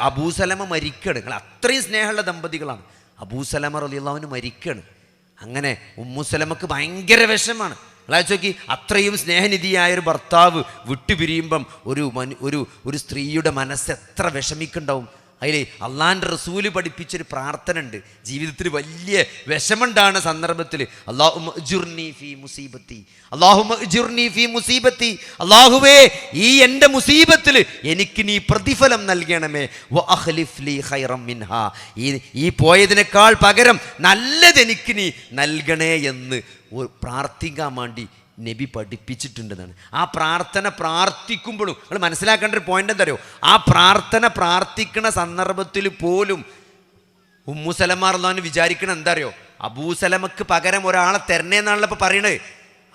അബൂസലമ മരിക്കണം. നിങ്ങൾ അത്രയും സ്നേഹമുള്ള ദമ്പതികളാണ്. അബൂസലമ റളിയല്ലാഹു അൻഹു മരിക്കണം. അങ്ങനെ ഉമ്മുസലമക്ക് ഭയങ്കര വിഷമാണ്. നോക്കി, അത്രയും സ്നേഹനിധിയായൊരു ഭർത്താവ് വിട്ടുപിരിയുമ്പം ഒരു സ്ത്രീയുടെ മനസ്സ് എത്ര വിഷമിക്കുണ്ടാവും. അതിൽ അള്ളാൻ്റെ റസൂല് പഠിപ്പിച്ചൊരു പ്രാർത്ഥന ഉണ്ട്. ജീവിതത്തിൽ വലിയ വിഷമുണ്ടാകുന്ന സന്ദർഭത്തിൽ അല്ലാഹുമ്മ അജ്റുനി ഫീ മുസീബത്തി, അല്ലാഹുവേ ഈ എൻ്റെ മുസീബത്തിൽ എനിക്ക് നീ പ്രതിഫലം നൽകണമേ, വ അഖ്ലിഫ് ലീ ഖൈറൻ മിൻഹാ, ഈ പോയതിനേക്കാൾ പകരം നല്ലതെനിക്ക് നീ നൽകണേ എന്ന് പ്രാർത്ഥിക്കാൻ വേണ്ടി നബി പഠിപ്പിച്ചിട്ടുണ്ടെന്നാണ്. ആ പ്രാർത്ഥന പ്രാർത്ഥിക്കുമ്പോഴും നിങ്ങൾ മനസ്സിലാക്കേണ്ട ഒരു പോയിന്റ് എന്താ അറിയോ, ആ പ്രാർത്ഥന പ്രാർത്ഥിക്കുന്ന സന്ദർഭത്തിൽ പോലും ഉമ്മുസലമ റളിയല്ലാഹു അൻഹു വിചാരിക്കണം എന്താ അറിയോ, അബൂസലമക്ക് പകരം ഒരാളെ തരണേന്നാണല്ലോ ഇപ്പോൾ പറയണത്.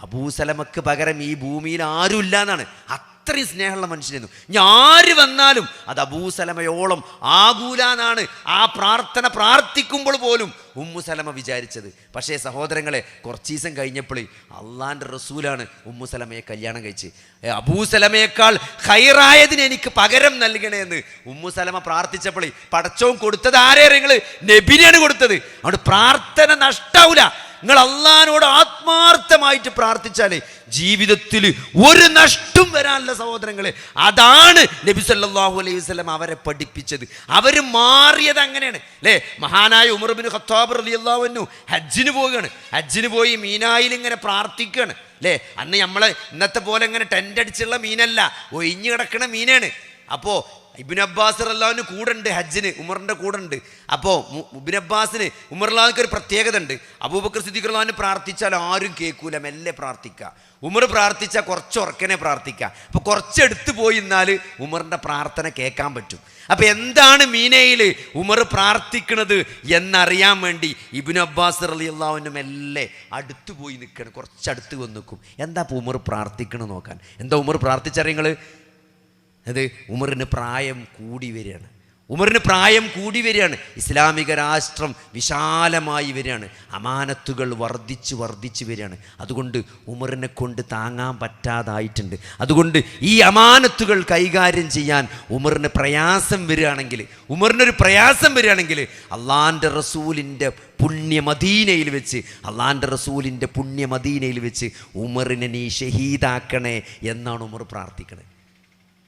അബൂസലമക്ക് പകരം ഈ ഭൂമിയിൽ ആരും ഇല്ല എന്നാണ്. അത്രയും സ്നേഹമുള്ള മനുഷ്യനായിരുന്നു. ഇനി ആര് വന്നാലും അത് അബൂസലമയോളം ആകൂലാന്നാണ് ആ പ്രാർത്ഥന പ്രാർത്ഥിക്കുമ്പോൾ പോലും ഉമ്മുസലമ വിചാരിച്ചത്. പക്ഷേ സഹോദരങ്ങളെ, കുറച്ച് ദിവസം കഴിഞ്ഞപ്പോൾ അള്ളാൻ്റെ റസൂലാണ് ഉമ്മുസലമയെ കല്യാണം കഴിച്ച്. അബൂസലമയേക്കാൾ ഖൈറായതിന് എനിക്ക് പകരം നൽകണേ എന്ന് ഉമ്മുസലമ പ്രാർത്ഥിച്ചപ്പോൾ പടച്ചോൻ കൊടുത്തത് ആരെയാണ്? നിങ്ങൾ നബിനെയാണ് കൊടുത്തത്. അതുകൊണ്ട് പ്രാർത്ഥന നഷ്ടാവൂല. നിങ്ങൾ അള്ളാഹിനോട് ആത്മാർത്ഥമായിട്ട് പ്രാർത്ഥിച്ചാലേ ജീവിതത്തിൽ ഒരു നഷ്ടം വരാനുള്ള സഹോദരങ്ങളെ. അതാണ് നബി സല്ലല്ലാഹു അലൈഹി വസല്ലം അവരെ പഠിപ്പിച്ചത്. അവർ മാറിയത് അങ്ങനെയാണ് അല്ലേ. മഹാനായ ഉമർ ഇബ്നു ഖത്താബ് റളിയല്ലാഹു അൻഹു ഹജ്ജിന് പോയി മീനായിൽ ഇങ്ങനെ പ്രാർത്ഥിക്കുകയാണ് അല്ലേ. അന്ന് നമ്മളെ ഇന്നത്തെ പോലെ ഇങ്ങനെ ടെൻ്റ് അടിച്ചുള്ള മീനല്ല, ഒഴിഞ്ഞു കിടക്കണ മീനാണ്. അപ്പോൾ ഇബ്നു അബ്ബാസ് റളിയല്ലാഹു അൻഹു കൂടെ ഉണ്ട്, ഹജ്ജിന് ഉമറിൻ്റെ കൂടെ ഉണ്ട്. അപ്പോൾ ഇബ്നു അബ്ബാസിന് ഉമർ റളിയല്ലാഹുവിന് ഒരു പ്രത്യേകത ഉണ്ട്. അബൂബക്കർ സിദ്ദീഖ് റളിയല്ലാഹു അൻഹു പ്രാർത്ഥിച്ചാൽ ആരും കേൾക്കൂല, മെല്ലെ പ്രാർത്ഥിക്കുക. ഉമർ പ്രാർത്ഥിച്ചാൽ കുറച്ച് ഉറക്കനെ പ്രാർത്ഥിക്കുക. അപ്പോൾ കുറച്ചെടുത്ത് പോയി എന്നാൽ ഉമറിൻ്റെ പ്രാർത്ഥന കേൾക്കാൻ പറ്റും. അപ്പോൾ എന്താണ് മീനയിൽ ഉമർ പ്രാർത്ഥിക്കുന്നത് എന്നറിയാൻ വേണ്ടി ഇബ്നു അബ്ബാസ് റളിയല്ലാഹു അൻഹു മെല്ലെ അടുത്ത് പോയി നിൽക്കണം, കുറച്ചടുത്ത് വന്ന് നിൽക്കും. എന്താ ഇപ്പോൾ ഉമർ പ്രാർത്ഥിക്കണം നോക്കാൻ. എന്താ ഉമർ പ്രാർത്ഥിച്ചറിയങ്ങൾ? അത് ഉമറിന് പ്രായം കൂടി വരികയാണ്. ഉമറിന് പ്രായം കൂടി വരികയാണ്, ഇസ്ലാമിക രാഷ്ട്രം വിശാലമായി വരികയാണ്, അമാനത്തുകൾ വർദ്ധിച്ച് വരികയാണ്. അതുകൊണ്ട് ഉമറിനെ കൊണ്ട് താങ്ങാൻ പറ്റാതായിട്ടുണ്ട്. അതുകൊണ്ട് ഈ അമാനത്തുകൾ കൈകാര്യം ചെയ്യാൻ ഉമറിന് പ്രയാസം വരികയാണെങ്കിൽ, ഉമറിനൊരു പ്രയാസം വരികയാണെങ്കിൽ അള്ളാൻ്റെ റസൂലിൻ്റെ പുണ്യ മദീനയിൽ വെച്ച്, അള്ളാൻ്റെ റസൂലിൻ്റെ പുണ്യ മദീനയിൽ വെച്ച് ഉമറിനെ നീ ഷഹീദാക്കണേ എന്നാണ് ഉമർ പ്രാർത്ഥിക്കണേ.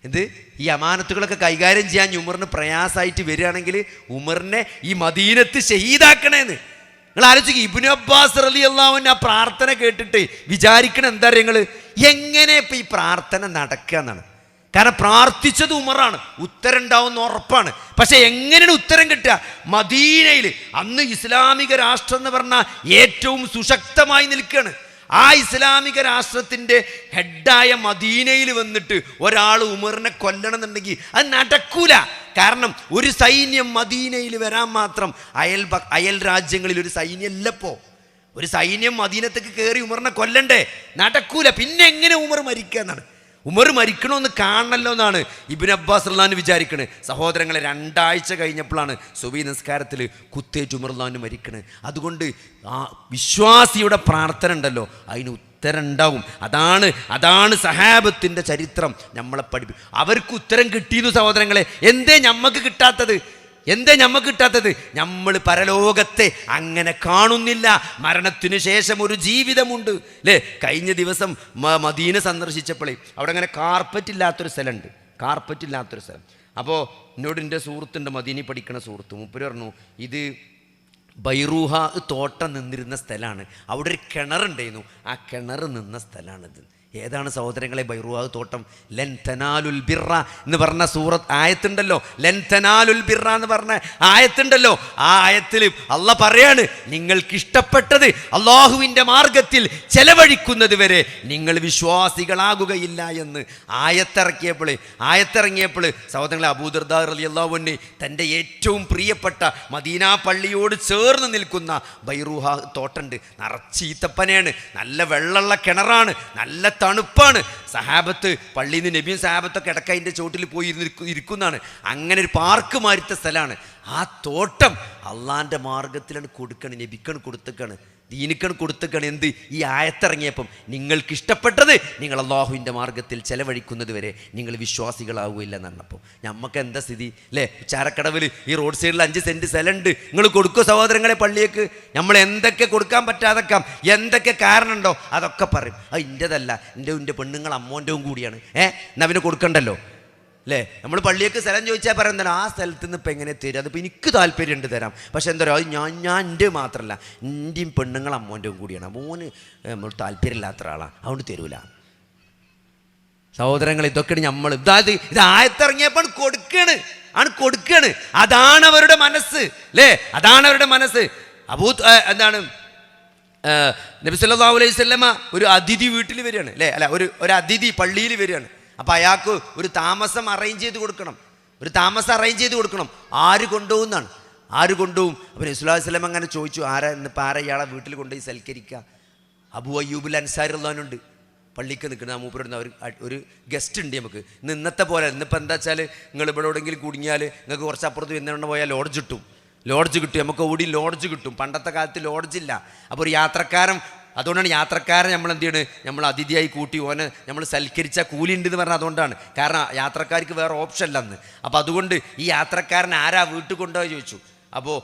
എന്ത് ഈ അമാനത്തുകളൊക്കെ കൈകാര്യം ചെയ്യാൻ ഉമറിന് പ്രയാസമായിട്ട് വരികയാണെങ്കിൽ ഉമറിനെ ഈ മദീനത്ത് ഷഹീദാക്കണേന്ന് നിങ്ങൾ ആലോചിക്കുക. ഇബ്നു അബ്ബാസ് റളിയല്ലാഹു അൻഹു ആ പ്രാർത്ഥന കേട്ടിട്ട് വിചാരിക്കണ എന്താ നിങ്ങൾ, എങ്ങനെ ഇപ്പം ഈ പ്രാർത്ഥന നടക്കുക എന്നാണ്. കാരണം പ്രാർത്ഥിച്ചത് ഉമറാണ്, ഉത്തരം ഉണ്ടാവുന്ന ഉറപ്പാണ്. പക്ഷെ എങ്ങനെയാണ് ഉത്തരം കിട്ടുക? മദീനയിൽ അന്ന് ഇസ്ലാമിക രാഷ്ട്രം എന്ന് പറഞ്ഞാൽ ഏറ്റവും സുശക്തമായി നിൽക്കുകയാണ്. ആ ഇസ്ലാമിക രാഷ്ട്രത്തിൻ്റെ ഹെഡായ മദീനയിൽ വന്നിട്ട് ഒരാൾ ഉമറിനെ കൊല്ലണമെന്നുണ്ടെങ്കിൽ അത് നടക്കൂല. കാരണം ഒരു സൈന്യം മദീനയിൽ വരാൻ മാത്രം അയൽ രാജ്യങ്ങളിൽ ഒരു സൈന്യമല്ലപ്പോ. ഒരു സൈന്യം മദീനത്തേക്ക് കയറി ഉമറിനെ കൊല്ലണ്ടേ? നടക്കൂല. പിന്നെ എങ്ങനെ ഉമർ മരിക്കുക എന്നാണ്. ഉമർ മരിക്കണമെന്ന് കാണണമല്ലോ എന്നാണ് ഇബ്നു അബ്ബാസ് റളിയല്ലാഹു അൻഹു വിചാരിക്കണത്. സഹോദരങ്ങളെ, 2 ആഴ്ച കഴിഞ്ഞപ്പോഴാണ് സുബഹി നിസ്കാരത്തിൽ കുത്തേറ്റ് ഉമർ റളിയല്ലാഹു അൻഹു മരിക്കണത്. അതുകൊണ്ട് ആ വിശ്വാസിയുടെ പ്രാർത്ഥന ഉണ്ടല്ലോ, അതിന് ഉത്തരം ഉണ്ടാവും. അതാണ് സഹാബത്തിൻ്റെ ചരിത്രം നമ്മളെ പഠിപ്പിക്കും. അവർക്ക് ഉത്തരം കിട്ടിയെന്നു സഹോദരങ്ങളെ. എന്തേ ഞമ്മക്ക് കിട്ടാത്തത്? നമ്മൾ പരലോകത്തെ അങ്ങനെ കാണുന്നില്ല. മരണത്തിന് ശേഷം ഒരു ജീവിതമുണ്ട് അല്ലേ? കഴിഞ്ഞ ദിവസം മദീന സന്ദർശിച്ചപ്പോഴേ അവിടെ അങ്ങനെ കാർപ്പറ്റ് ഇല്ലാത്തൊരു സ്ഥലമുണ്ട്. അപ്പോൾ എന്നോട് എൻ്റെ സുഹൃത്തുണ്ട്, മദീനി പഠിക്കണ സുഹൃത്ത്, മൂപ്പര് പറഞ്ഞു ഇത് ബൈറൂഹ തോട്ടം നിന്നിരുന്ന സ്ഥലമാണ്. അവിടെ ഒരു കിണറുണ്ടായിരുന്നു, ആ കിണർ നിന്ന സ്ഥലമാണിത്. ഏതാണ് സഹോദരങ്ങളെ ബൈറൂഹ തോട്ടം? ലൻ തനാലുൽ ബിർറ എന്ന് പറഞ്ഞ സൂറത്ത് ആയത്തുണ്ടല്ലോ, ലൻ തനാലുൽ ബിർറ എന്ന് പറഞ്ഞ ആയത്തുണ്ടല്ലോ. ആ ആയത്തിൽ അള്ളാഹ് പറയാണ്, നിങ്ങൾക്ക് ഇഷ്ടപ്പെട്ടത് അള്ളാഹുവിൻ്റെ മാർഗത്തിൽ ചെലവഴിക്കുന്നത് വരെ നിങ്ങൾ വിശ്വാസികളാകുകയില്ല എന്ന് ആയത്തിറങ്ങിയപ്പോൾ സഹോദരങ്ങളെ, അബൂ ദർദാ റളിയല്ലാഹു അൻഹു തൻ്റെ ഏറ്റവും പ്രിയപ്പെട്ട മദീന പള്ളിയോട് ചേർന്ന് നിൽക്കുന്ന ബൈറൂഹ തോട്ടമുണ്ട്. നിറച്ച് ഈത്തപ്പനയാണ്, നല്ല വെള്ളമുള്ള കിണറാണ്, നല്ല തണുപ്പാണ്. സഹാബത്ത് പള്ളിയിൽ നിന്ന് നബിയും സഹാബത്തൊക്കെ ഇടയ്ക്ക് അതിൻ്റെ ചോട്ടിൽ പോയി ഇരിക്കുന്നതാണ്. അങ്ങനെ ഒരു പാർക്ക് മാറിത്ത സ്ഥലമാണ്. ആ തോട്ടം അള്ളാൻ്റെ മാർഗത്തിലാണ് കൊടുക്കണം, നബിക്കാണ് കൊടുത്തേക്കാണ്, ദീനിക്കാണ് കൊടുത്തേക്കാണ്. എന്ത്? ഈ ആയത്തിറങ്ങിയപ്പം നിങ്ങൾക്ക് ഇഷ്ടപ്പെട്ടത് നിങ്ങൾ അള്ളാഹുവിൻ്റെ മാർഗത്തിൽ ചെലവഴിക്കുന്നത് വരെ നിങ്ങൾ വിശ്വാസികളാവുകയില്ല എന്ന് പറഞ്ഞപ്പോൾ നമുക്ക് എന്താ സ്ഥിതി അല്ലേ? ചാരക്കടവിൽ ഈ റോഡ് സൈഡിൽ 5 സെൻറ്റ് സ്ഥലമുണ്ട്, നിങ്ങൾ കൊടുക്കോ സഹോദരങ്ങളെ പള്ളിയേക്ക്? നമ്മൾ എന്തൊക്കെ കൊടുക്കാൻ പറ്റാതെക്കാം, എന്തൊക്കെ കാരണമുണ്ടോ അതൊക്കെ പറയും. അത് ഇൻ്റെതല്ല, എൻ്റെ പെണ്ണുങ്ങൾ അമ്മോൻ്റെവും കൂടിയാണ്. എന്നാൽ അവന് കൊടുക്കണ്ടല്ലോ അല്ലേ? നമ്മൾ പള്ളിയൊക്കെ സ്ഥലം ചോദിച്ചാൽ പറയുന്നല്ലോ, ആ സ്ഥലത്ത് നിന്ന് ഇപ്പം എങ്ങനെ തരും? അതിപ്പോൾ എനിക്ക് താല്പര്യമുണ്ട് തരാം, പക്ഷെ എന്താ പറയുക, അത് ഞാൻ എൻ്റെ മാത്രമല്ല, എൻ്റെയും പെണ്ണുങ്ങൾ അമ്മോൻ്റെയും കൂടിയാണ്. മോന് നമ്മൾ താല്പര്യമില്ലാത്ത ആളാണ്, അതുകൊണ്ട് തരൂല. സഹോദരങ്ങൾ, ഇതൊക്കെയാണ് നമ്മൾ ഇത് ആയത്തിറങ്ങിയപ്പോൾ കൊടുക്കുകയാണ്. അതാണ് അവരുടെ മനസ്സ് അല്ലേ? അതാണ് അവരുടെ മനസ്സ്. നബി സല്ലല്ലാഹു അലൈഹി വസല്ലമ ഒരു അതിഥി വീട്ടിൽ വരികയാണ് അല്ലേ? ഒരു അതിഥി പള്ളിയിൽ വരികയാണ്. അപ്പോൾ അയാൾക്ക് ഒരു താമസം അറേഞ്ച് ചെയ്ത് കൊടുക്കണം. ആര് കൊണ്ടുപോകുന്നതാണ്? അപ്പോൾ നബി സല്ലല്ലാഹു അലൈഹി വസല്ലം അങ്ങനെ ചോദിച്ചു, ഇന്നിപ്പോൾ ആരാ ഇയാളെ വീട്ടിൽ കൊണ്ടുപോയി സൽക്കരിക്കുക? അബൂ അയ്യൂബുൽ അൻസാരി റളിയല്ലാഹു അൻഹു പള്ളിക്ക് നിൽക്കുന്ന ആ മൂപ്പരുന്ന ഒരു ഗസ്റ്റ് ഉണ്ട് നമുക്ക്. ഇന്നത്തെ പോലെ ഇന്നിപ്പോൾ എന്താ വെച്ചാൽ, നിങ്ങൾ ഇവിടെ എവിടെയെങ്കിലും കുടുങ്ങിയാൽ നിങ്ങൾക്ക് കുറച്ച് അപ്പുറത്ത് വന്നിട്ട് പോയാൽ ലോഡ്ജ് കിട്ടും. നമുക്ക് ഓടി ലോഡ്ജ് കിട്ടും. പണ്ടത്തെ കാലത്ത് ലോഡ്ജില്ല. അപ്പോൾ ഒരു യാത്രക്കാരൻ, അതുകൊണ്ടാണ് യാത്രക്കാരൻ നമ്മൾ എന്ത് ചെയ്യണത്, നമ്മൾ അതിഥിയായി കൂട്ടി ഓനെ നമ്മൾ സൽക്കരിച്ച കൂലി ഉണ്ട് എന്ന് പറഞ്ഞാൽ അതുകൊണ്ടാണ്. കാരണം യാത്രക്കാർക്ക് വേറെ ഓപ്ഷൻ ഇല്ല അന്ന്. അപ്പോൾ അതുകൊണ്ട് ഈ യാത്രക്കാരൻ ആരാ വീട്ടിൽ കൊണ്ടുപോയി ചോദിച്ചു. അപ്പോൾ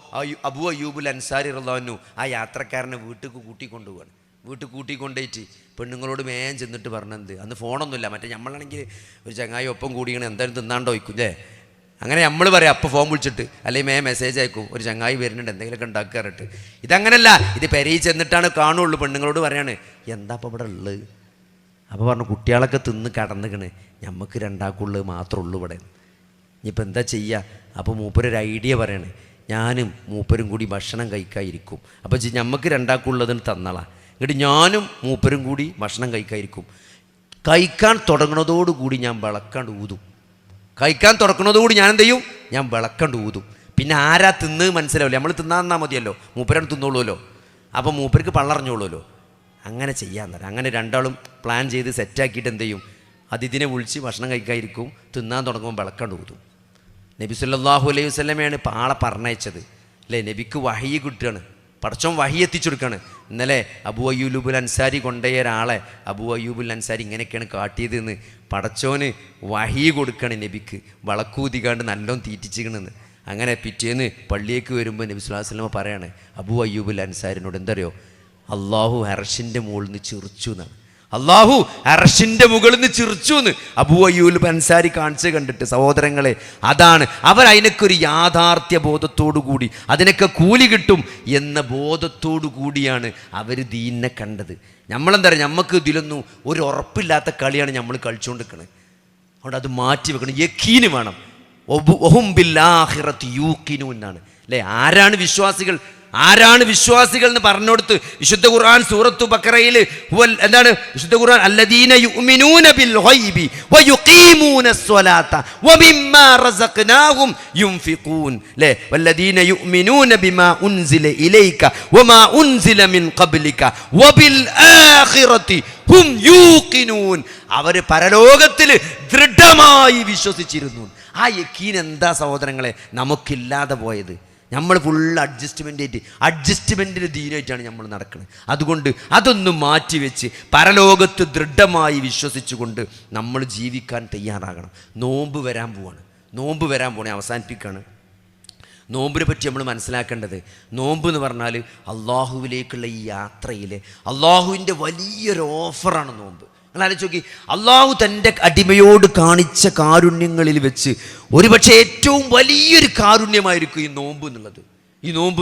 അബൂ അയ്യൂബുൽ അൻസാരി റളിയല്ലാഹു അൻഹു ആ യാത്രക്കാരനെ വീട്ടിൽ കൂട്ടിക്കൊണ്ടുപോവാണ്. വീട്ടിൽ കൂട്ടിക്കൊണ്ടുപോയിട്ട് പെണ്ണുങ്ങളോട് മേൻ ചെന്നിട്ട് പറഞ്ഞത്, അന്ന് ഫോണൊന്നുമില്ല, മറ്റേ നമ്മളാണെങ്കിൽ ഒരു ചങ്ങായി ഒപ്പം കൂടിയാണ് എന്തായാലും തിന്നാണ്ടോ വയ്ക്കും അല്ലേ? അങ്ങനെ നമ്മൾ പറയാം, അപ്പോൾ ഫോൺ വിളിച്ചിട്ട് അല്ലെങ്കിൽ മെസ്സേജ് അയക്കും, ഒരു ചങ്ങായി വരുന്നുണ്ട് എന്തെങ്കിലുമൊക്കെ ഉണ്ടാക്കാറിട്ട്. ഇതങ്ങനല്ല, ഇത് പെരയിൽ ചെന്നിട്ടാണ് കാണുള്ളൂ. പെണ്ണുങ്ങളോട് പറയാണ്, എന്താ അപ്പോൾ ഇവിടെ ഉള്ളത്? അപ്പോൾ പറഞ്ഞു, കുട്ടികളൊക്കെ തിന്ന് കടന്നിക്കണ്, നമുക്ക് 2 ആൾക്കുള്ളത് മാത്രമേ ഉള്ളൂ ഇവിടെ. ഇനിയിപ്പോൾ എന്താ ചെയ്യുക? അപ്പോൾ മൂപ്പരൊരു ഐഡിയ പറയണേ, ഞാനും മൂപ്പരും കൂടി ഭക്ഷണം കഴിക്കാതിരിക്കും. അപ്പോൾ നമുക്ക് 2 ആൾക്കുള്ളതിന് തന്നളാം, എന്നിട്ട് ഞാനും മൂപ്പരും കൂടി ഭക്ഷണം കഴിക്കാതിരിക്കും. കഴിക്കാൻ തുടങ്ങുന്നതോടുകൂടി ഞാൻ വിളക്കാണ്ട് ഊതും. ഞാൻ എന്ത് ചെയ്യും? ഞാൻ വിളക്കണ്ട് ഊതും. പിന്നെ ആരാ തിന്ന് മനസ്സിലാവില്ല, നമ്മൾ തിന്നാന്നാ മതിയല്ലോ, മൂപ്പരാണ് തിന്നോളൂല്ലോ. അപ്പം മൂപ്പർക്ക് പള്ളറിഞ്ഞോളൂല്ലോ. അങ്ങനെ ചെയ്യാൻ തരാം. അങ്ങനെ 2 ആളും പ്ലാൻ ചെയ്ത് സെറ്റാക്കിയിട്ട് എന്ത് ചെയ്യും? അതിഥിനെ വിളിച്ച് ഭക്ഷണം കഴിക്കാതിരിക്കും, തിന്നാൻ തുടങ്ങുമ്പോൾ വിളക്കണ്ട് ഊതും. നബി സല്ലല്ലാഹു അലൈഹി വസല്ലമയാണ് ഇപ്പോൾ ആളെ പറഞ്ഞയച്ചത് അല്ലേ. നബിക്ക് വഹി കിട്ടുകയാണ്, പടച്ചോൻ വഹി എത്തിച്ചു കൊടുക്കുകയാണ്. ഇന്നലെ അബൂ അയ്യൂബുൽ അൻസാരി കൊണ്ടുപോയ ഒരാളെ അബൂ അയ്യൂബുൽ അൻസാരി ഇങ്ങനെയൊക്കെയാണ് കാട്ടിയതെന്ന് പടച്ചോന് വഹി കൊടുക്കുകയാണ് നബിക്ക്, വളക്കൂതികാണ്ട് നല്ലോണം തീറ്റിച്ചിക്കണെന്ന്. അങ്ങനെ പിറ്റേന്ന് പള്ളിയേക്ക് വരുമ്പോൾ നബി സ്വല്ലല്ലാഹു അലൈഹി വസല്ലം പറയാണ് അബൂ അയ്യൂബുൽ അൻസാരിനോട്, എന്തറിയോ, അള്ളാഹു അർശിൻ്റെ മുകളിൽ നിന്ന് ചിറിച്ചു എന്നാണ്. അള്ളാഹു അർശിൻ്റെ മുകളിൽ നിന്ന് ചിറിച്ചു എന്ന് അബൂ അയ്യൂബ് അൻസാരി കാണിച്ച് കണ്ടിട്ട്. സഹോദരങ്ങളെ, അതാണ് അവർ അതിനൊക്കെ യാഥാർത്ഥ്യ ബോധത്തോടു കൂടി അതിനൊക്കെ കൂലി കിട്ടും എന്ന ബോധത്തോടു കൂടിയാണ് അവർ ദീനിനെ കണ്ടത്. നമ്മളെന്താ പറയുക, നമുക്ക് ഇതിലൊന്നും ഒരു ഉറപ്പില്ലാത്ത കളിയാണ് നമ്മൾ കളിച്ചുകൊണ്ടിരിക്കുന്നത്. അതുകൊണ്ട് അത് മാറ്റി വെക്കണം, യഖീന് വേണം. വഹും ബിൽ ആഖിറതി യൂഖിനൂൻ എന്നാണ് അല്ലേ. ആരാണ് വിശ്വാസികൾ എന്ന് പറഞ്ഞുകൊടുത്ത് വിശുദ്ധ ഖുർആൻ സൂറത്തു ബഖറയിൽ എന്താണ് വിശുദ്ധ ഖുർആൻ, അല്ലദീന യുഅ്മിനൂന ബിൽ ഗൈബി വയുഖീമൂനസ് സ്വലാത്ത വമിമ്മാ റസഖ്നാഹും യുൻഫിഖൂൻ അല്ലേ. വല്ലദീന യുഅ്മിനൂന ബിമാ ഉൻസില ഇലൈക വമാ ഉൻസില മിൻ ഖബ്ലിക വബിൽ ആഖിറതി ഹും യൂഖിനൂൻ. അവർ പരലോകത്തിൽ ദൃഢമായി വിശ്വസിച്ചിരുന്നു. ആ യഖീൻ എന്താ സഹോദരങ്ങളെ നമുക്കില്ലാതെ പോയത്? നമ്മൾ ഫുൾ അഡ്ജസ്റ്റ്മെൻറ്റിന് ദീനായിട്ടാണ് നമ്മൾ നടക്കുന്നത്. അതുകൊണ്ട് അതൊന്നും മാറ്റിവെച്ച് പരലോകത്ത് ദൃഢമായി വിശ്വസിച്ചുകൊണ്ട് നമ്മൾ ജീവിക്കാൻ തയ്യാറാകണം. നോമ്പ് വരാൻ പോവാണ്, അവസാനിപ്പിക്കുകയാണ്. നോമ്പിനെ പറ്റി നമ്മൾ മനസ്സിലാക്കേണ്ടത്, നോമ്പ് എന്ന് പറഞ്ഞാൽ അള്ളാഹുവിലേക്കുള്ള ഈ യാത്രയിലെ അള്ളാഹുവിൻ്റെ വലിയൊരു ഓഫറാണ് നോമ്പ്. നിങ്ങൾ ആലോചിച്ച് നോക്കി, അള്ളാഹു തൻ്റെ അടിമയോട് കാണിച്ച കാരുണ്യങ്ങളിൽ വെച്ച് ഒരുപക്ഷെ ഏറ്റവും വലിയൊരു കാരുണ്യമായിരിക്കും ഈ നോമ്പ്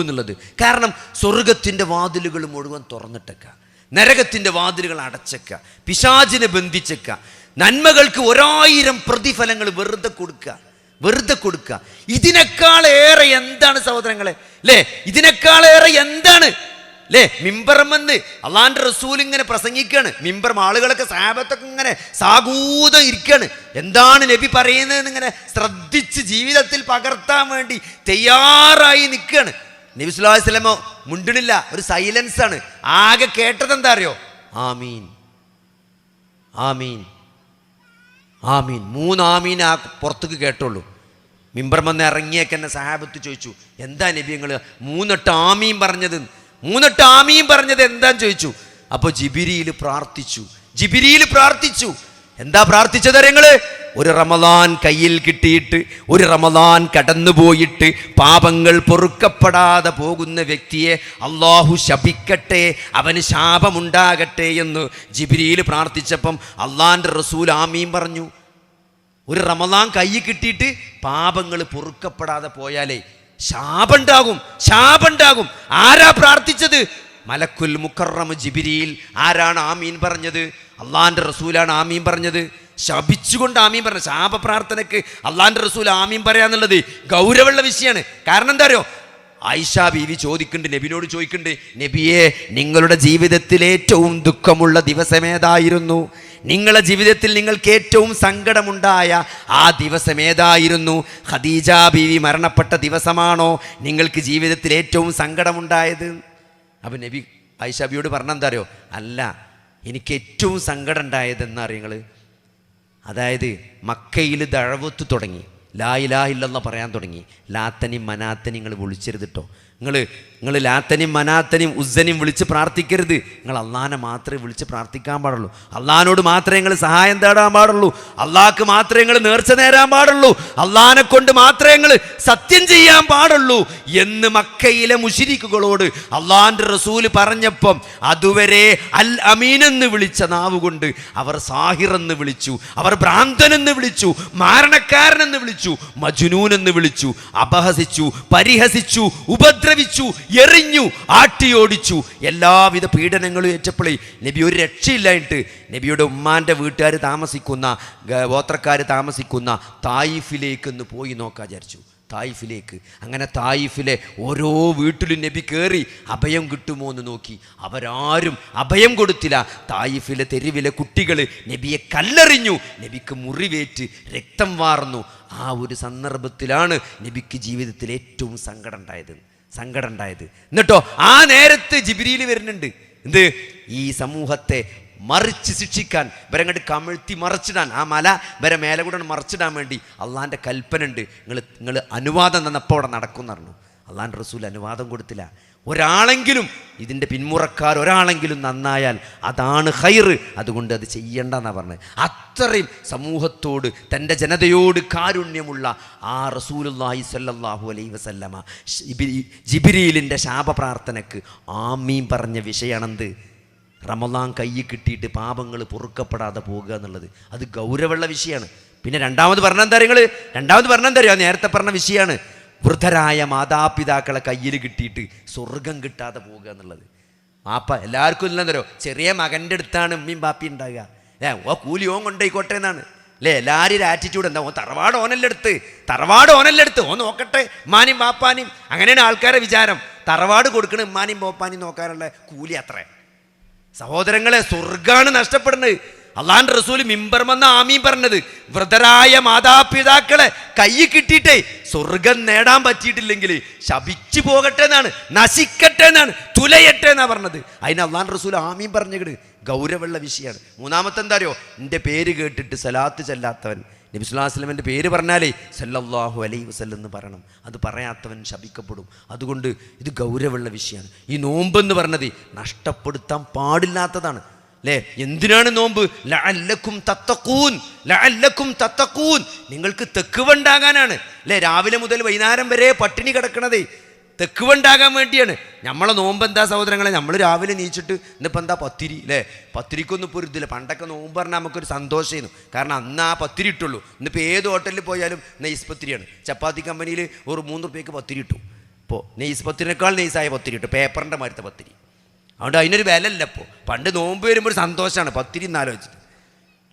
എന്നുള്ളത്. കാരണം സ്വർഗത്തിൻ്റെ വാതിലുകൾ മുഴുവൻ തുറന്നിട്ടേക്ക, നരകത്തിൻ്റെ വാതിലുകൾ അടച്ചേക്ക, പിശാചിനെ ബന്ധിച്ചേക്ക, നന്മകൾക്ക് 1000 പ്രതിഫലങ്ങൾ വെറുതെ കൊടുക്കുക. ഇതിനേക്കാളേറെ എന്താണ് സഹോദരങ്ങളെ അല്ലേ? ഇതിനേക്കാളേറെ എന്താണ് അല്ലേ? മിമ്പറമെന്ന് അള്ളാന്റെ റസൂൽ ഇങ്ങനെ പ്രസംഗിക്കുകയാണ്. മിമ്പറും ആളുകളൊക്കെ സഹാബത്തൊക്കെ ഇങ്ങനെ സാഗൂതം ഇരിക്കുകയാണ്. എന്താണ് നബി പറയുന്നതെന്ന് ഇങ്ങനെ ശ്രദ്ധിച്ച് ജീവിതത്തിൽ പകർത്താൻ വേണ്ടി തയ്യാറായി നിൽക്കുകയാണ്. നബി സല്ലല്ലാഹു അലൈഹി വസല്ലം മുണ്ടണില്ല, ഒരു സൈലൻസ് ആണ്. ആകെ കേട്ടത് എന്താ അറിയോ? ആമീൻ ആമീൻ ആമീൻ. 3 ആമീൻ ആ പുറത്തേക്ക് കേട്ടുള്ളൂ. മിമ്പർമെന്ന് ഇറങ്ങിയൊക്കെ എന്നെ സഹാബത്ത് ചോദിച്ചു, എന്താ നബി നിങ്ങൾ 3 ആമീൻ പറഞ്ഞത്? 3 ആമീൻ പറഞ്ഞത് എന്താന്ന് ചോദിച്ചു. അപ്പോൾ ജിബ്രീൽ പ്രാർത്ഥിച്ചു. എന്താ പ്രാർത്ഥിച്ചത് നിങ്ങള്? ഒരു റമദാൻ കയ്യിൽ കിട്ടിയിട്ട്, ഒരു റമദാൻ കടന്നുപോയിട്ട് പാപങ്ങൾ പൊറുക്കപ്പെടാതെ പോകുന്ന വ്യക്തിയെ അള്ളാഹു ശപിക്കട്ടെ, അവന് ശാപമുണ്ടാകട്ടെ എന്ന് ജിബ്രീൽ പ്രാർത്ഥിച്ചപ്പം അള്ളാന്റെ റസൂൽ ആമീൻ പറഞ്ഞു. ഒരു റമദാൻ കയ്യിൽ കിട്ടിയിട്ട് പാപങ്ങൾ പൊറുക്കപ്പെടാതെ പോയാലേ ശാപമുണ്ടാകും. ആരാ പ്രാർത്ഥിച്ചത്? മലക്കുൽ മുക്കറം ജിബ്രീൽ. ആരാണ് ആമീൻ പറഞ്ഞത്? അള്ളാന്റെ റസൂലാണ് ആമീൻ പറഞ്ഞത്. ശപിച്ചുകൊണ്ട് ആമീൻ പറഞ്ഞ ശാപ പ്രാർത്ഥനയ്ക്ക് അള്ളാന്റെ റസൂൽ ആമീൻ പറയാന്നുള്ളത് ഗൗരവമുള്ള വിഷയമാണ്. കാരണം എന്താ അറിയോ? ആയിഷ ബീവി നബിനോട് ചോദിക്കുന്നുണ്ട്, നബിയെ, നിങ്ങളുടെ ജീവിതത്തിൽ ഏറ്റവും ദുഃഖമുള്ള ദിവസമേതായിരുന്നു? നിങ്ങളുടെ ജീവിതത്തിൽ നിങ്ങൾക്ക് ഏറ്റവും സങ്കടമുണ്ടായ ആ ദിവസം ഏതായിരുന്നു? ഖദീജ ബീവി മരണപ്പെട്ട ദിവസമാണോ നിങ്ങൾക്ക് ജീവിതത്തിൽ ഏറ്റവും സങ്കടമുണ്ടായത്? അപ്പം നബി ആയിഷ ബീവിയോട് പറഞ്ഞെന്താ അറിയോ? അല്ല, എനിക്ക് ഏറ്റവും സങ്കടം ഉണ്ടായതെന്നറിയങ്ങൾ, അതായത് മക്കയിൽ ദഅവത്ത് തുടങ്ങി, ലാ ഇലാഹ ഇല്ലല്ലാഹ് പറയാൻ തുടങ്ങി. ലാത്തനെയും മനാത്തനെയും നിങ്ങൾ വിളിച്ചരുത് കേട്ടോ. നിങ്ങൾ ലാത്തനെയും മനാത്തനെയും ഉസ്സനെയും വിളിച്ച് പ്രാർത്ഥിക്കരുത്. നിങ്ങൾ അള്ളാനെ മാത്രമേ വിളിച്ച് പ്രാർത്ഥിക്കാൻ പാടുള്ളൂ. അള്ളാഹിനോട് മാത്രമേ നിങ്ങൾ സഹായം തേടാൻ പാടുള്ളൂ. അള്ളാഹ്ക്ക് മാത്രമേ നിങ്ങൾ നേർച്ച നേരാൻ പാടുള്ളൂ. അള്ളാഹിനെ കൊണ്ട് മാത്രമേ നിങ്ങൾ സത്യം ചെയ്യാൻ പാടുള്ളൂ എന്ന് മക്കയിലെ മുശ്രിക്കുകളോട് അള്ളാഹിന്റെ റസൂൽ പറഞ്ഞപ്പം അതുവരെ അൽ അമീൻ എന്ന് വിളിച്ച നാവ് കൊണ്ട് അവർ സാഹിറെന്ന് വിളിച്ചു, അവർ ഭ്രാന്തനെന്ന് വിളിച്ചു, മാരണക്കാരനെന്ന് വിളിച്ചു, മജ്നൂൻ എന്ന് വിളിച്ചു, അപഹസിച്ചു, പരിഹസിച്ചു, ഉപദ്രവിച്ചു, എറിഞ്ഞു, ആട്ടിയോടിച്ചു. എല്ലാവിധ പീഡനങ്ങളും ഏറ്റപ്പോഴേ നബി ഒരു രക്ഷയില്ലായിട്ട് നബിയുടെ ഉമ്മാൻ്റെ വീട്ടുകാർ താമസിക്കുന്ന, ഗോത്രക്കാർ താമസിക്കുന്ന തായിഫിലേക്ക് ഒന്ന് പോയി നോക്കാൻ വിചാരിച്ചു. അങ്ങനെ തായിഫിലെ ഓരോ വീട്ടിലും നബി കയറി അഭയം കിട്ടുമോ എന്ന് നോക്കി. അവരാരും അഭയം കൊടുത്തില്ല. തായിഫിലെ തെരുവിലെ കുട്ടികൾ നബിയെ കല്ലെറിഞ്ഞു, നബിക്ക് മുറിവേറ്റ് രക്തം വാർന്നു. ആ ഒരു സന്ദർഭത്തിലാണ് നബിക്ക് ജീവിതത്തിൽ ഏറ്റവും സങ്കടം ഉണ്ടായത്. എന്നിട്ടോ ആ നേരത്ത് ജിബ്രീൽ വരുന്നുണ്ട്. എന്ത്? ഈ സമൂഹത്തെ മറിച്ച് ശിക്ഷിക്കാൻ, ഇവരങ്ങോട്ട് കമിഴ്ത്തി മറിച്ചിടാൻ, ആ മല ഇവരെ മേലെ കൂടെ മറിച്ചിടാൻ വേണ്ടി അള്ളാൻ്റെ കൽപ്പന ഉണ്ട്. നിങ്ങൾ അനുവാദം തന്നപ്പോൾ അവിടെ നടക്കും എന്ന് പറഞ്ഞു. അള്ളാൻ്റെ റസൂൽ അനുവാദം കൊടുത്തില്ല. ഒരാളെങ്കിലും ഇതിൻ്റെ പിന്മുറക്കാർ ഒരാളെങ്കിലും നന്നായാൽ അതാണ് ഖൈറ്, അതുകൊണ്ട് അത് ചെയ്യണ്ടെന്നാണ് പറഞ്ഞത്. അത്രയും സമൂഹത്തോട് തൻ്റെ ജനതയോട് കാരുണ്യമുള്ള ആ റസൂലുള്ളാഹി സ്വല്ലല്ലാഹു അലൈഹി വസല്ലമ ജിബ്രീലിൻ്റെ ശാപപ്രാർത്ഥനയ്ക്ക് ആമീൻ പറഞ്ഞ വിഷയമാണെന്ത്? റമളാൻ കയ്യിൽ കിട്ടിയിട്ട് പാപങ്ങൾ പൊറുക്കപ്പെടാതെ പോകുക എന്നുള്ളത്. അത് ഗൗരവമുള്ള വിഷയമാണ്. പിന്നെ രണ്ടാമത് പറഞ്ഞെന്തറിയോ? നേരത്തെ പറഞ്ഞ വിഷയമാണ് വൃദ്ധരായ മാതാപിതാക്കളെ കയ്യിൽ കിട്ടിയിട്ട് സ്വർഗം കിട്ടാതെ പോകുക എന്നുള്ളത്. എല്ലാവർക്കും ഇല്ലെന്നോ, ചെറിയ മകൻ്റെ അടുത്താണ് ഉമ്മയും ബാപ്പി ഉണ്ടാകുക. ഓ കൂലി ഓൻ കൊണ്ടുപോയിക്കോട്ടെ എന്നാണ് അല്ലേ എല്ലാവരും ഒരു ആറ്റിറ്റ്യൂഡ്. എന്താ തറവാട് ഓനല്ലെടുത്ത് ഓൻ നോക്കട്ടെ ഉമ്മാനും ബാപ്പാനും. അങ്ങനെയാണ് ആൾക്കാരെ വിചാരം. തറവാട് കൊടുക്കണ ഉമ്മാനും ബാപ്പാനും നോക്കാനുള്ള കൂലി അത്ര. സഹോദരങ്ങളെ, സ്വർഗാണ് നഷ്ടപ്പെടുന്നത്. അള്ളാന്റെ റസൂൽ മിമ്പർമെന്ന ആമീൻ പറഞ്ഞത് വൃദ്ധരായ മാതാപിതാക്കളെ കൈ കിട്ടിയിട്ടേ സ്വർഗം നേടാൻ പറ്റിയിട്ടില്ലെങ്കിൽ ശപിച്ചു പോകട്ടെ എന്നാണ്, നശിക്കട്ടെ എന്നാണ്, തുലയട്ടെ എന്നാ പറഞ്ഞത്. അതിന് അള്ളാന്റെ റസൂൽ ആമീൻ പറഞ്ഞത് ഗൗരവമുള്ള വിഷയമാണ്. മൂന്നാമത്തെ എന്താ അറിയോ? എൻ്റെ പേര് കേട്ടിട്ട് സലാത്ത് ചെല്ലാത്തവൻ, നബി സല്ലല്ലാഹു അലൈഹി വസല്ലമയുടെ പേര് പറഞ്ഞാലേ സല്ലല്ലാഹു അലൈഹി വസല്ലം എന്ന് പറയണം. അത് പറയാത്തവൻ ശപിക്കപ്പെടും. അതുകൊണ്ട് ഇത് ഗൗരവമുള്ള വിഷയമാണ്. ഈ നോമ്പെന്ന് പറഞ്ഞത് നഷ്ടപ്പെടുത്താൻ പാടില്ലാത്തതാണ് അല്ലേ? എന്തിനാണ് നോമ്പ്? ലഅല്ലക്കും തത്തഖൂൻ, നിങ്ങൾക്ക് തെക്കുവണ്ടാകാനാണ് അല്ലേ? രാവിലെ മുതൽ വൈകുന്നേരം വരെ പട്ടിണി കിടക്കണതേ തെക്കുവണ്ടാകാൻ വേണ്ടിയാണ്. നമ്മളെ നോമ്പ് എന്താ സഹോദരങ്ങളെ? നമ്മൾ രാവിലെ നീച്ചിട്ട് ഇന്നിപ്പോൾ എന്താ പത്തിരി അല്ലേ? പത്തിരിക്കൊന്നും ഇപ്പോൾ ഒരു ഇതില്ല. പണ്ടൊക്കെ നോമ്പ് പറഞ്ഞാൽ നമുക്കൊരു സന്തോഷമായിരുന്നു. കാരണം അന്ന് ആ പത്തിരി ഇട്ടുള്ളൂ. ഇന്നിപ്പോൾ ഏത് ഹോട്ടലിൽ പോയാലും നെയ്സ് പത്തിരിയാണ്. ചപ്പാത്തി കമ്പനിയിൽ ഒരു 3 രൂപയ്ക്ക് പത്തിരി ഇട്ടു. ഇപ്പോൾ നെയ്സ് പത്തിരിനേക്കാൾ നെയ്സായ പത്തിരി ഇട്ടു, പേപ്പറിൻ്റെ മാതിരത്തെ പത്തിരി. അതുകൊണ്ട് അതിനൊരു വില ഇല്ല. ഇപ്പോൾ പണ്ട് നോമ്പ് വരുമ്പോൾ ഒരു സന്തോഷമാണ് പത്തിരി എന്നാലോചിച്ചിട്ട്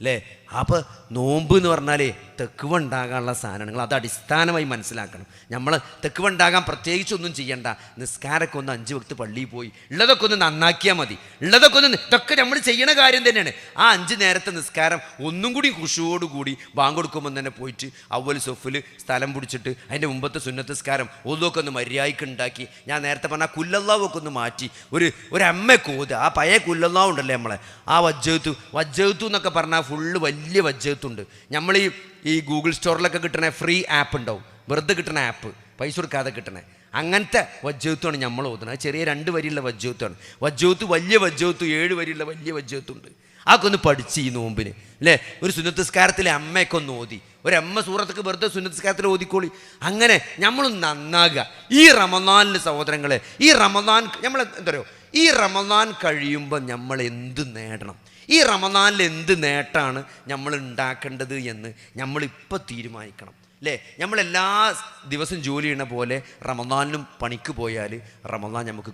അല്ലേ? അപ്പോൾ നോമ്പ് എന്ന് പറഞ്ഞാലേ തെക്കുവുണ്ടാകാനുള്ള സാധനമാണ്. നിങ്ങൾ അത് അടിസ്ഥാനമായി മനസ്സിലാക്കണം. നമ്മൾ തെക്കുവുണ്ടാകാൻ പ്രത്യേകിച്ചൊന്നും ചെയ്യണ്ട. നിസ്കാരമൊക്കെ ഒന്ന് 5 വക്ത് പള്ളിയിൽ പോയി ഉള്ളതൊക്കെ ഒന്ന് നന്നാക്കിയാൽ മതി. ഇതൊക്കെ നമ്മൾ ചെയ്യണ കാര്യം തന്നെയാണ്. ആ 5 നേരത്തെ നിസ്കാരം ഒന്നും കൂടി ഖുശൂവോടുകൂടി ബാങ്ക് കൊടുക്കുമ്പോൾ തന്നെ പോയിട്ട് അവ്വൽ സൊഫിൽ സ്ഥലം പിടിച്ചിട്ട് അതിൻ്റെ മുമ്പത്തെ സുന്നത്ത് നിസ്കാരം ഒതൊക്കെ ഒന്ന് മര്യാദയ്ക്ക് ഉണ്ടാക്കി, ഞാൻ നേരത്തെ പറഞ്ഞ കുല്ലല്ലാവൊക്കെ ഒന്ന് മാറ്റി ഒരു അമ്മയ്ക്ക് ഓത്. ആ പഴയ കുല്ലല്ലാവ് ഉണ്ടല്ലേ നമ്മളെ, ആ വജ്ജത്ത് എന്നൊക്കെ പറഞ്ഞാൽ ഫുള്ള് വലിയ വജ്ജത്തുണ്ട്. നമ്മൾ ഈ ഗൂഗിൾ സ്റ്റോറിലൊക്കെ കിട്ടണ ഫ്രീ ആപ്പ് ഉണ്ടാവും, വെറുതെ കിട്ടണ ആപ്പ്, പൈസ കൊടുക്കാതെ കിട്ടണേ. അങ്ങനത്തെ വജ്ജത്താണ് നമ്മൾ ഓതുന്നത്. ചെറിയ 2 വരിയുള്ള വജ്ജത്താണ്. വലിയ വജ്ജത്ത് 7 വരിയുള്ള വലിയ വജ്ജത്തുണ്ട്. അതൊക്കെ ഒന്ന് പഠിച്ച് ഈ നോമ്പിന് അല്ലേ? ഒരു സുന്നത്ത് നിസ്കാരത്തിലെ അമ്മയൊക്കെ ഒന്ന് ഓതി, ഒരമ്മ സൂറത്തൊക്കെ വെറുതെ സുന്നത്ത് നിസ്കാരത്തിൽ ഓതിക്കോളി. അങ്ങനെ നമ്മൾ നന്നാകുക. ഈ റമദാനിൽ സഹോദരങ്ങളെ, ഈ റമദാൻ നമ്മൾ എന്താ പറയുക, ഈ റമദാൻ കഴിയുമ്പോൾ നമ്മൾ എന്ത് നേടണം, ഈ റമദാനിൽ എന്ത് നേട്ടമാണ് നമ്മൾ ഉണ്ടാക്കേണ്ടത് എന്ന് നമ്മളിപ്പോൾ തീരുമാനിക്കണം അല്ലേ? നമ്മളെല്ലാ ദിവസവും ജോലി ചെയ്യണ പോലെ റമദാനിലും പണിക്ക് പോയാൽ റമദാൻ നമുക്ക്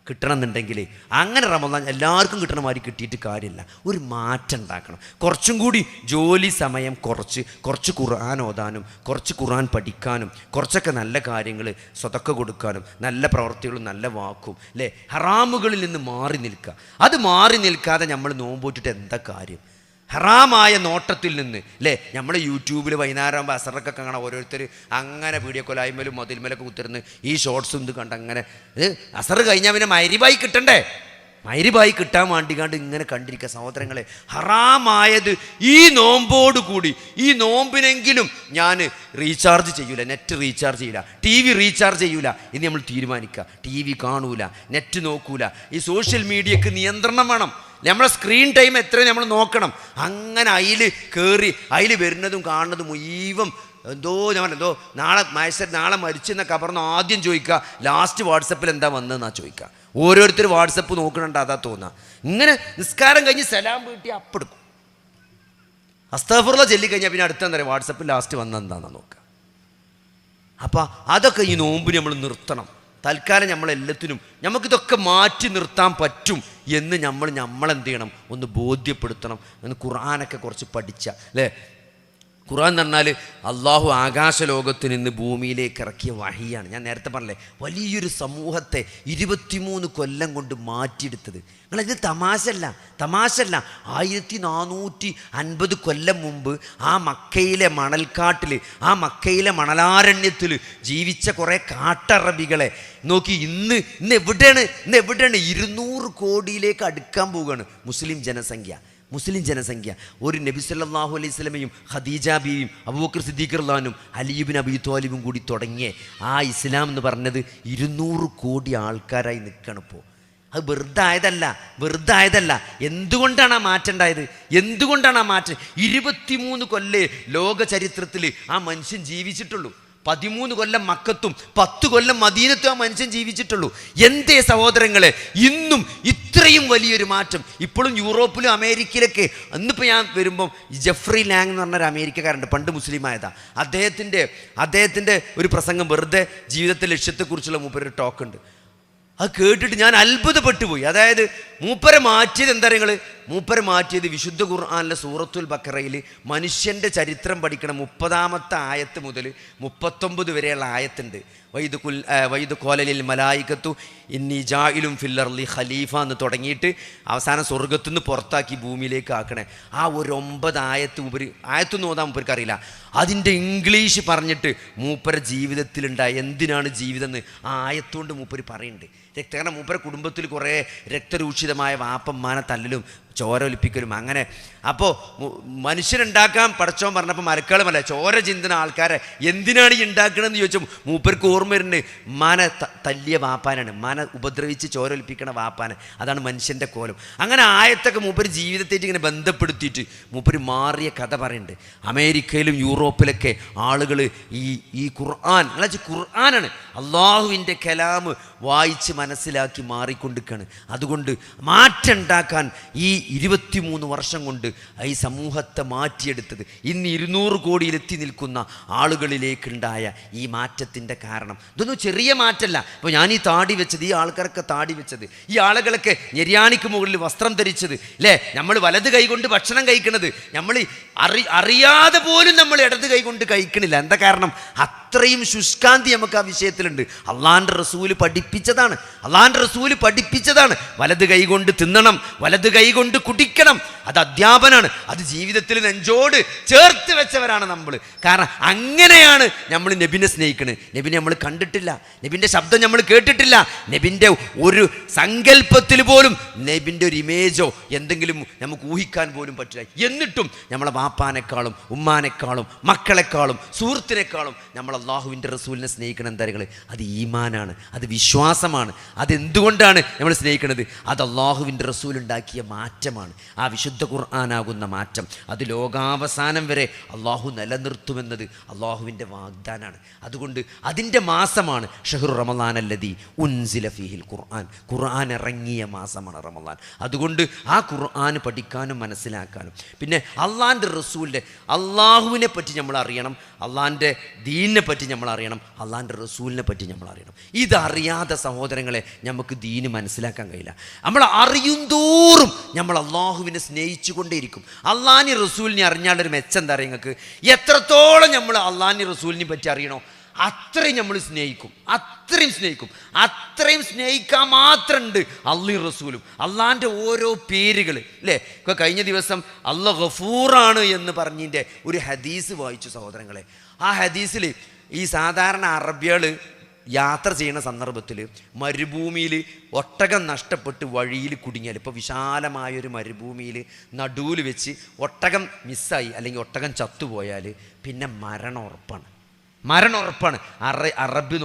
കിട്ടണമെന്നുണ്ടെങ്കിൽ അങ്ങനെ റമദാൻ എല്ലാവർക്കും കിട്ടണ മാതിരി കിട്ടിയിട്ട് കാര്യമില്ല. ഒരു മാറ്റം ഉണ്ടാക്കണം. കുറച്ചും കൂടി ജോലി സമയം കുറച്ച് ഖുർആൻ ഓതാനും, കുറച്ച് ഖുർആൻ പഠിക്കാനും, കുറച്ചൊക്കെ നല്ല കാര്യങ്ങൾ സ്വതക്ക കൊടുക്കാനും, നല്ല പ്രവൃത്തികളും നല്ല വാക്കും അല്ലേ? ഹറാമുകളിൽ നിന്ന് മാറി നിൽക്കുക. അത് മാറി നിൽക്കാതെ നമ്മൾ നോമ്പോറ്റിട്ട് എന്താ കാര്യം? ഹറാമായ നോട്ടത്തിൽ നിന്ന് അല്ലേ? നമ്മൾ യൂട്യൂബിൽ വൈകുന്നേരം അസറൊക്കെ കാണാം, ഓരോരുത്തർ അങ്ങനെ വീഡിയോ കോലായ്മലും മതിൽമലൊക്കെ കുത്തിരുന്ന് ഈ ഷോർട്സും ഇത് കണ്ട് അങ്ങനെ അസറ് കഴിഞ്ഞാൽ പിന്നെ മഗ്‌രിബായി കിട്ടണ്ടേ? മഗ്‌രിബായി കിട്ടാൻ വേണ്ടിക്കാണ്ട് ഇങ്ങനെ കണ്ടിരിക്കുക. സഹോദരങ്ങളെ, ഹറാമായത് ഈ നോമ്പോടുകൂടി, ഈ നോമ്പിനെങ്കിലും ഞാൻ റീചാർജ് ചെയ്യൂല, നെറ്റ് റീചാർജ് ചെയ്യൂല, TV റീചാർജ് ചെയ്യൂല എന്ന് നമ്മൾ തീരുമാനിക്കുക. TV കാണൂല, നെറ്റ് നോക്കൂല. ഈ സോഷ്യൽ മീഡിയക്ക് നിയന്ത്രണം വേണം. നമ്മളെ സ്ക്രീൻ ടൈം എത്ര നമ്മൾ നോക്കണം. അങ്ങനെ അതിൽ വരുന്നതും കാണുന്നതും മുഴുവൻ എന്തോ നാളെ മരിച്ചെന്നൊക്കെ പറഞ്ഞ് ആദ്യം ചോദിക്കുക, ലാസ്റ്റ് വാട്സപ്പിൽ എന്താ വന്നതെന്നാ ചോദിക്കുക. ഓരോരുത്തർ വാട്സപ്പ് നോക്കണുണ്ട്, അതാ തോന്നുക. ഇങ്ങനെ നിസ്കാരം കഴിഞ്ഞ് സലാം വീട്ടി അപ്പെടുക്കും, അസ്തഗ്ഫിറുല്ലാ ചൊല്ലിക്കഴിഞ്ഞാൽ പിന്നെ അടുത്ത എന്താ പറയുക, വാട്സപ്പിൽ ലാസ്റ്റ് വന്നെന്താണെന്ന് നോക്കുക. അപ്പം അതൊക്കെ ഈ നോമ്പ് നമ്മൾ നിർത്തണം. തൽക്കാലം നമ്മളെല്ലാത്തിനും നമുക്കിതൊക്കെ മാറ്റി നിർത്താൻ പറ്റും എന്ന് നമ്മളെന്ത് ചെയ്യണം, ഒന്ന് ബോധ്യപ്പെടുത്തണം. എന്ന് ഖുർആനൊക്കെ കുറച്ച് പഠിച്ച അല്ലേ? ഖുർആൻ എന്ന് പറഞ്ഞാൽ അള്ളാഹു ആകാശലോകത്ത് നിന്ന് ഭൂമിയിലേക്ക് ഇറക്കിയ വഹിയാണ്. ഞാൻ നേരത്തെ പറഞ്ഞില്ലേ, വലിയൊരു സമൂഹത്തെ 23 കൊല്ലം കൊണ്ട് മാറ്റിയെടുത്തത്. നിങ്ങളിത് തമാശല്ല. 1450 കൊല്ലം മുമ്പ് ആ മക്കയിലെ മണൽക്കാട്ടിൽ, ആ മക്കയിലെ മണലാരണ്യത്തിൽ ജീവിച്ച കുറേ കാട്ടറബികളെ നോക്കി ഇന്ന് എവിടെയാണ് 200 കോടിയിലേക്ക് അടുക്കാൻ പോവുകയാണ് മുസ്ലിം ജനസംഖ്യ. ഒരു നബി സല്ലല്ലാഹു അലൈഹി വസല്ലമയും ഖദീജ ബീവിയും അബൂബക്കർ സിദ്ദീഖ് റളിയല്ലാഹു അലി ഇബ്നു അബീ ത്വാലിബും കൂടി തുടങ്ങിയ ആ ഇസ്ലാം എന്ന് പറഞ്ഞത് 200 കോടി ആൾക്കാരായി നിൽക്കണം. ഇപ്പോൾ അത് വെറുതെ ആയതല്ല. എന്തുകൊണ്ടാണ് ആ മാറ്റം ഉണ്ടായത്? 23 കൊല്ലേ ലോക ചരിത്രത്തിൽ ആ മനുഷ്യൻ ജീവിച്ചിട്ടുള്ളൂ. 13 കൊല്ലം മക്കത്തും 10 കൊല്ലം മദീനത്തും ആ മനുഷ്യൻ ജീവിച്ചിട്ടുള്ളൂ. എന്തേ സഹോദരങ്ങളെ ഇന്നും ഇത്രയും വലിയൊരു മാറ്റം? ഇപ്പോഴും യൂറോപ്പിലും അമേരിക്കയിലൊക്കെ. ഇന്നിപ്പോൾ ഞാൻ വരുമ്പം ജെഫ്രി ലാങ് എന്ന് പറഞ്ഞൊരു അമേരിക്കക്കാരുണ്ട്, പണ്ട് മുസ്ലിം ആയതാ. അദ്ദേഹത്തിൻ്റെ ഒരു പ്രസംഗം, വെറുതെ ജീവിതത്തെ ലക്ഷ്യത്തെക്കുറിച്ചുള്ള മൂപ്പര് ടോക്ക് ഉണ്ട്. അത് കേട്ടിട്ട് ഞാൻ അത്ഭുതപ്പെട്ടു പോയി. അതായത് മൂപ്പരെ മാറ്റിയത് എന്താ നിങ്ങൾ? മൂപ്പരെ മാറ്റിയത് വിശുദ്ധ ഖുർആനിലെ സൂറത്തുൽ ബഖറയിൽ മനുഷ്യൻ്റെ ചരിത്രം പഠിക്കണം 30-ാമത്തെ ആയത്ത് മുതൽ 39 വരെയുള്ള ആയത്തുണ്ട്. വൈദ് കോലലിൽ മലായികത്തു ഇന്നി ജാഇലും ഫിൽ അർളി ഖലീഫ എന്ന് തുടങ്ങിയിട്ട് അവസാനം സ്വർഗത്തു നിന്ന് പുറത്താക്കി ഭൂമിയിലേക്ക് ആക്കണേ. ആ ഒരു 9 ആയത്തൊന്നും ഓതാൻ മൂപ്പർക്ക് അറിയില്ല. അതിൻ്റെ ഇംഗ്ലീഷ് പറഞ്ഞിട്ട് മൂപ്പരെ ജീവിതത്തിലുണ്ടായ എന്തിനാണ് ജീവിതം എന്ന് ആ ആയത്തുകൊണ്ട് മൂപ്പര് പറയുന്നുണ്ട്. കാരണം മൂപ്പരെ കുടുംബത്തിൽ കുറേ രക്തരൂക്ഷിതമായ വാപ്പന്മാനെ തല്ലലും ചോര ഒലിപ്പിക്കലും അങ്ങനെ. അപ്പോൾ മനുഷ്യനുണ്ടാക്കാൻ പടച്ചോൻ പറഞ്ഞപ്പോൾ മരക്കളുമല്ല, ചോര ചിന്തുന്ന ആൾക്കാരെ എന്തിനാണ് ഈ ഉണ്ടാക്കണമെന്ന് ചോദിച്ചാൽ മൂപ്പർക്ക് ഓർമ്മ വരുന്നുണ്ട് മന തല്ലിയ വാപ്പാനാണ്, മന ഉപദ്രവിച്ച് ചോര ഒലിപ്പിക്കണ വാപ്പാന്. അതാണ് മനുഷ്യൻ്റെ കോലം. അങ്ങനെ ആയത്തൊക്കെ മൂപ്പര് ജീവിതത്തേറ്റ് ഇങ്ങനെ ബന്ധപ്പെടുത്തിയിട്ട് മൂപ്പര് മാറിയ കഥ പറയുന്നുണ്ട്. അമേരിക്കയിലും യൂറോപ്പിലൊക്കെ ആളുകൾ ഈ ഖുർആനാണ് അള്ളാഹുവിൻ്റെ കലാമ് വായിച്ച് മനസ്സിലാക്കി മാറിക്കൊണ്ടിരിക്കുകയാണ്. അതുകൊണ്ട് മാറ്റം ഉണ്ടാക്കാൻ ഈ 23 വർഷം കൊണ്ട് ഈ സമൂഹത്തെ മാറ്റിയെടുത്തത് ഇന്ന് 200 കോടിയിലെത്തി നിൽക്കുന്ന ആളുകളിലേക്കുണ്ടായ ഈ മാറ്റത്തിൻ്റെ കാരണം ഇതൊന്നും ചെറിയ മാറ്റമല്ല. ഇപ്പോൾ ഞാൻ ഈ താടി വെച്ചത്, ഈ ആൾക്കാരൊക്കെ താടി വെച്ചത്, ഈ ആളുകളൊക്കെ ഞെരിയാണിക്ക് മുകളിൽ വസ്ത്രം ധരിച്ചത്, അല്ലേ? നമ്മൾ വലത് കൈ കൊണ്ട് ഭക്ഷണം കഴിക്കണത് നമ്മൾ അറിയാതെ പോലും നമ്മൾ ഇടത് കൈ കൊണ്ട് കഴിക്കണില്ല. എന്താ കാരണം? അത്രയും ശുഷ്കാന്തി നമുക്ക് ആ വിഷയത്തിലുണ്ട്. അള്ളാൻ്റെ റസൂല് പഠിപ്പിച്ചതാണ്. വലത് കൈ കൊണ്ട് തിന്നണം, വലത് കൈ കൊണ്ട് കുടിക്കണം. അത് അധ്യാപനാണ്. അത് ജീവിതത്തിൽ നെഞ്ചോട് ചേർത്ത് വെച്ചവരാണ് നമ്മൾ. കാരണം അങ്ങനെയാണ് നമ്മൾ നബിനെ സ്നേഹിക്കുന്നത്. നബിനെ നമ്മൾ കണ്ടിട്ടില്ല, നബിൻ്റെ ശബ്ദം നമ്മൾ കേട്ടിട്ടില്ല, നബിൻ്റെ ഒരു സങ്കല്പത്തിൽ പോലും നബിൻ്റെ ഒരു ഇമേജോ എന്തെങ്കിലും നമുക്ക് ഊഹിക്കാൻ പോലും പറ്റില്ല. എന്നിട്ടും നമ്മളെ വാപ്പാനേക്കാളും ഉമ്മാനേക്കാളും മക്കളെക്കാളും സുഹൃത്തിനേക്കാളും നമ്മൾ അള്ളാഹുവിൻ്റെ റസൂലിനെ സ്നേഹിക്കണം. എന്താ പറയുക? അത് ഈമാനാണ്, അത് വിശ്വാസമാണ്. അതെന്തുകൊണ്ടാണ് നമ്മൾ സ്നേഹിക്കുന്നത്? അത് അള്ളാഹുവിൻ്റെ റസൂൽ ഉണ്ടാക്കിയ മാറ്റമാണ്. ആ വിശുദ്ധ ഖുർആനാകുന്ന മാറ്റം അത് ലോകാവസാനം വരെ അള്ളാഹു നിലനിർത്തുമെന്നത് അള്ളാഹുവിൻ്റെ വാഗ്ദാനാണ്. അതുകൊണ്ട് അതിൻ്റെ മാസമാണ് ഷഹ്റു റമളാൻ അല്ലദീ ഉൻസില ഫീഹിൽ ഖുർആൻ ഇറങ്ങിയ മാസമാണ് റമളാൻ. അതുകൊണ്ട് ആ ഖുർആൻ പഠിക്കാനും മനസ്സിലാക്കാനും, പിന്നെ അള്ളാൻ്റെ റസൂലിൻ്റെ അള്ളാഹുവിനെ പറ്റി നമ്മൾ അറിയണം, അള്ളാൻ്റെ ദീനിനെ പറ്റി നമ്മൾ അറിയണം, അള്ളാൻ്റെ റസൂലിനെ പറ്റി നമ്മൾ അറിയണം. ഇതറിയാതെ സഹോദരങ്ങളെ നമുക്ക് ദീന് മനസ്സിലാക്കാൻ കഴിയില്ല. നമ്മൾ അറിയും തോറും നമ്മൾ അള്ളാഹുവിനെ സ്നേഹിച്ചു കൊണ്ടേയിരിക്കും. അള്ളാഹി റസൂലിനെ അറിഞ്ഞാലൊരു മെച്ചം എന്താ പറയുക? നിങ്ങൾക്ക് എത്രത്തോളം നമ്മൾ അള്ളാഹി റസൂലിനെ പറ്റി അറിയണോ അത്രയും നമ്മൾ സ്നേഹിക്കും. അത്രയും സ്നേഹിക്കാൻ മാത്രമുണ്ട് അള്ളാഹും റസൂലും. അള്ളാഹിൻ്റെ ഓരോ പേരുകൾ, അല്ലേ? ഇപ്പോൾ കഴിഞ്ഞ ദിവസം അള്ളാഹ് ഗഫൂറാണ് എന്ന് പറഞ്ഞതിൻ്റെ ഒരു ഹദീസ് വായിച്ചു സഹോദരങ്ങളെ. ആ ഹദീസിൽ ഈ സാധാരണ അറബികൾ യാത്ര ചെയ്യുന്ന സന്ദർഭത്തിൽ മരുഭൂമിയിൽ ഒട്ടകം നഷ്ടപ്പെട്ട് വഴിയിൽ കുടുങ്ങിയാൽ, ഇപ്പോൾ വിശാലമായൊരു മരുഭൂമിയിൽ നടുവിൽ വെച്ച് ഒട്ടകം മിസ്സായി അല്ലെങ്കിൽ ഒട്ടകം ചത്തുപോയാൽ പിന്നെ മരണം ഉറപ്പാണ്. അറബി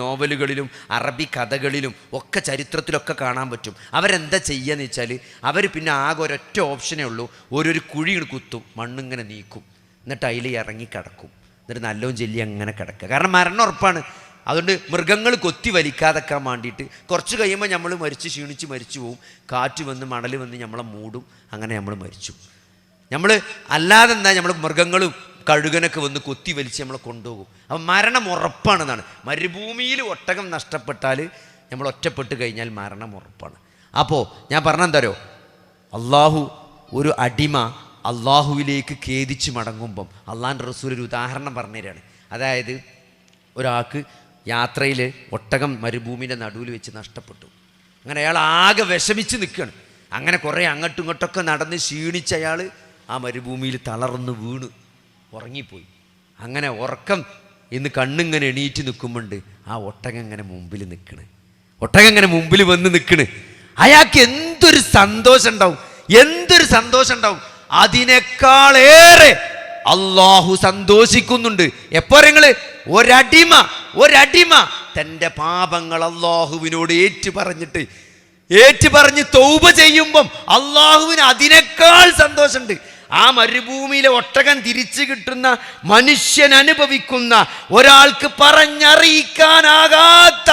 നോവലുകളിലും അറബി കഥകളിലും ഒക്കെ ചരിത്രത്തിലൊക്കെ കാണാൻ പറ്റും. അവരെന്താ ചെയ്യുകയെന്ന് വെച്ചാൽ അവർ പിന്നെ ആകെ ഒരൊറ്റ ഓപ്ഷനേ ഉള്ളൂ. ഒരു കുഴി കുത്തും, മണ്ണിങ്ങനെ നീക്കും, എന്നിട്ട് അതിൽ ഇറങ്ങി കിടക്കും, എന്നിട്ട് നല്ലോണം ചെല്ലി അങ്ങനെ കിടക്കുക. കാരണം മരണം ഉറപ്പാണ്. അതുകൊണ്ട് മൃഗങ്ങൾ കൊത്തി വലിക്കാതെക്കാൻ വേണ്ടിയിട്ട് കുറച്ച് കഴിയുമ്പോൾ നമ്മൾ ക്ഷീണിച്ച് മരിച്ചു പോവും. കാറ്റ് വന്ന് മണൽ വന്ന് നമ്മളെ മൂടും, അങ്ങനെ നമ്മൾ മരിച്ചു. നമ്മൾ അല്ലാതെ എന്താ, നമ്മൾ മൃഗങ്ങളും കഴുകനൊക്കെ വന്ന് കൊത്തി വലിച്ച് നമ്മളെ കൊണ്ടുപോകും. അപ്പം മരണം ഉറപ്പാണെന്നാണ്. മരുഭൂമിയിൽ ഒട്ടകം നഷ്ടപ്പെട്ടാൽ നമ്മൾ ഒറ്റപ്പെട്ട് കഴിഞ്ഞാൽ മരണം ഉറപ്പാണ്. അപ്പോൾ ഞാൻ പറഞ്ഞെന്താരോ, അള്ളാഹു ഒരു അടിമ അള്ളാഹുവിലേക്ക് ഖേദിച്ച് മടങ്ങുമ്പം അള്ളാഹിൻ്റെ റസൂൽ ഒരു ഉദാഹരണം പറഞ്ഞു തരികയാണ്. അതായത് ഒരാൾക്ക് യാത്രയിൽ ഒട്ടകം മരുഭൂമിൻ്റെ നടുവിൽ വെച്ച് നഷ്ടപ്പെട്ടു. അങ്ങനെ അയാൾ ആകെ വിഷമിച്ച് നിൽക്കുകയാണ്. അങ്ങനെ കുറേ അങ്ങോട്ടും ഇങ്ങോട്ടൊക്കെ നടന്ന് ക്ഷീണിച്ച് അയാൾ ആ മരുഭൂമിയിൽ തളർന്ന് വീണ് ഉറങ്ങിപ്പോയി. അങ്ങനെ ഉറക്കം ഇന്ന് കണ്ണിങ്ങനെ എണീറ്റ് നിൽക്കുമ്പോണ്ട് ആ ഒട്ടകം ഇങ്ങനെ മുമ്പിൽ നിൽക്കണ്. ഒട്ടകം ഇങ്ങനെ മുമ്പിൽ വന്ന് നിൽക്കണ്. അയാൾക്ക് എന്തൊരു സന്തോഷം ഉണ്ടാവും, എന്തൊരു സന്തോഷം ഉണ്ടാവും. അതിനേക്കാളേറെ അള്ളാഹു സന്തോഷിക്കുന്നുണ്ട്. എപ്പോ നിങ്ങള് ഒരടിമ തൻ്റെ പാപങ്ങൾ അള്ളാഹുവിനോട് ഏറ്റുപറഞ്ഞ് തൗബ ചെയ്യുമ്പം അള്ളാഹുവിന് അതിനേക്കാൾ സന്തോഷമുണ്ട്. ആ മരുഭൂമിയിലെ ഒട്ടകം തിരിച്ചു കിട്ടുന്ന മനുഷ്യൻ അനുഭവിക്കുന്ന ഒരാൾക്ക് പറഞ്ഞറിയിക്കാനാകാത്ത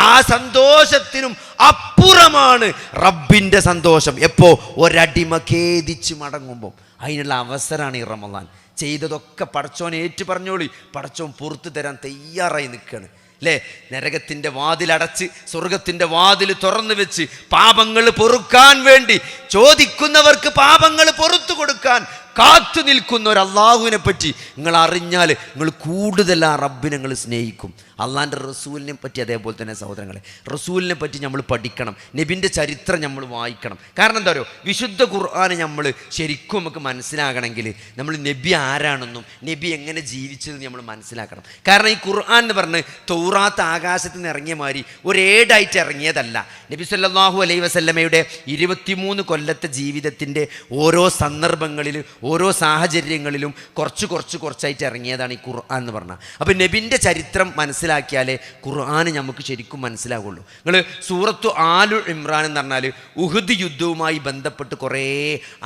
ആ സന്തോഷത്തിനും അപ്പുറമാണ് റബ്ബിൻ്റെ സന്തോഷം. എപ്പോ ഒരടിമ ഖേദിച്ച് മടങ്ങുമ്പോൾ അതിനുള്ള അവസരമാണ് ഈ റമളാൻ. ചെയ്തതൊക്കെ പടച്ചോൻ ഏറ്റു പറഞ്ഞോളി, പടച്ചോൻ പുറത്തു തരാൻ തയ്യാറായി നിൽക്കുകയാണ് അല്ലേ. നരകത്തിൻ്റെ വാതിലടച്ച് സ്വർഗത്തിൻ്റെ വാതിൽ തുറന്നു വെച്ച് പാപങ്ങൾ പൊറുക്കാൻ വേണ്ടി ചോദിക്കുന്നവർക്ക് പാപങ്ങൾ പുറത്തു കൊടുക്കാൻ കാത്തു നിൽക്കുന്ന ഒരു അള്ളാഹുവിനെ പറ്റി നിങ്ങൾ അറിഞ്ഞാൽ നിങ്ങൾ കൂടുതൽ ആ റബ്ബിനെ നിങ്ങൾ സ്നേഹിക്കും. അള്ളാഹിൻ്റെ റസൂലിനെ പറ്റി അതേപോലെ തന്നെ സഹോദരങ്ങളെ, റസൂലിനെ പറ്റി നമ്മൾ പഠിക്കണം, നബിൻ്റെ ചരിത്രം നമ്മൾ വായിക്കണം. കാരണം എന്താ പറയുക, വിശുദ്ധ ഖുർആൻ നമ്മൾ ശരിക്കും നമുക്ക് മനസ്സിലാകണമെങ്കിൽ നമ്മൾ നബി ആരാണെന്നും നബി എങ്ങനെ ജീവിച്ചതെന്ന് നമ്മൾ മനസ്സിലാക്കണം. കാരണം ഈ ഖുർആൻ എന്ന് പറഞ്ഞ് തൗറാത്ത് ആകാശത്ത് നിന്ന് ഇറങ്ങിയ മാതിരി ഒരേടായിട്ട് ഇറങ്ങിയതല്ല. നബി സല്ലല്ലാഹു അലൈഹി വസല്ലമയുടെ 23 കൊല്ലത്തെ ജീവിതത്തിൻ്റെ ഓരോ സന്ദർഭങ്ങളിൽ ഓരോ സാഹചര്യങ്ങളിലും കുറച്ചായിട്ട് ഇറങ്ങിയതാണ് ഈ ഖുർആൻ എന്ന് പറഞ്ഞാൽ. അപ്പോൾ നബിൻ്റെ ചരിത്രം മനസ്സിലാക്കിയാലേ ഖുർആൻ നമുക്ക് ശരിക്കും മനസ്സിലാകുള്ളൂ. നിങ്ങൾ സൂറത്തു ആലു ഇമ്രാൻ എന്ന് പറഞ്ഞാൽ ഉഹുദ് യുദ്ധവുമായി ബന്ധപ്പെട്ട് കുറേ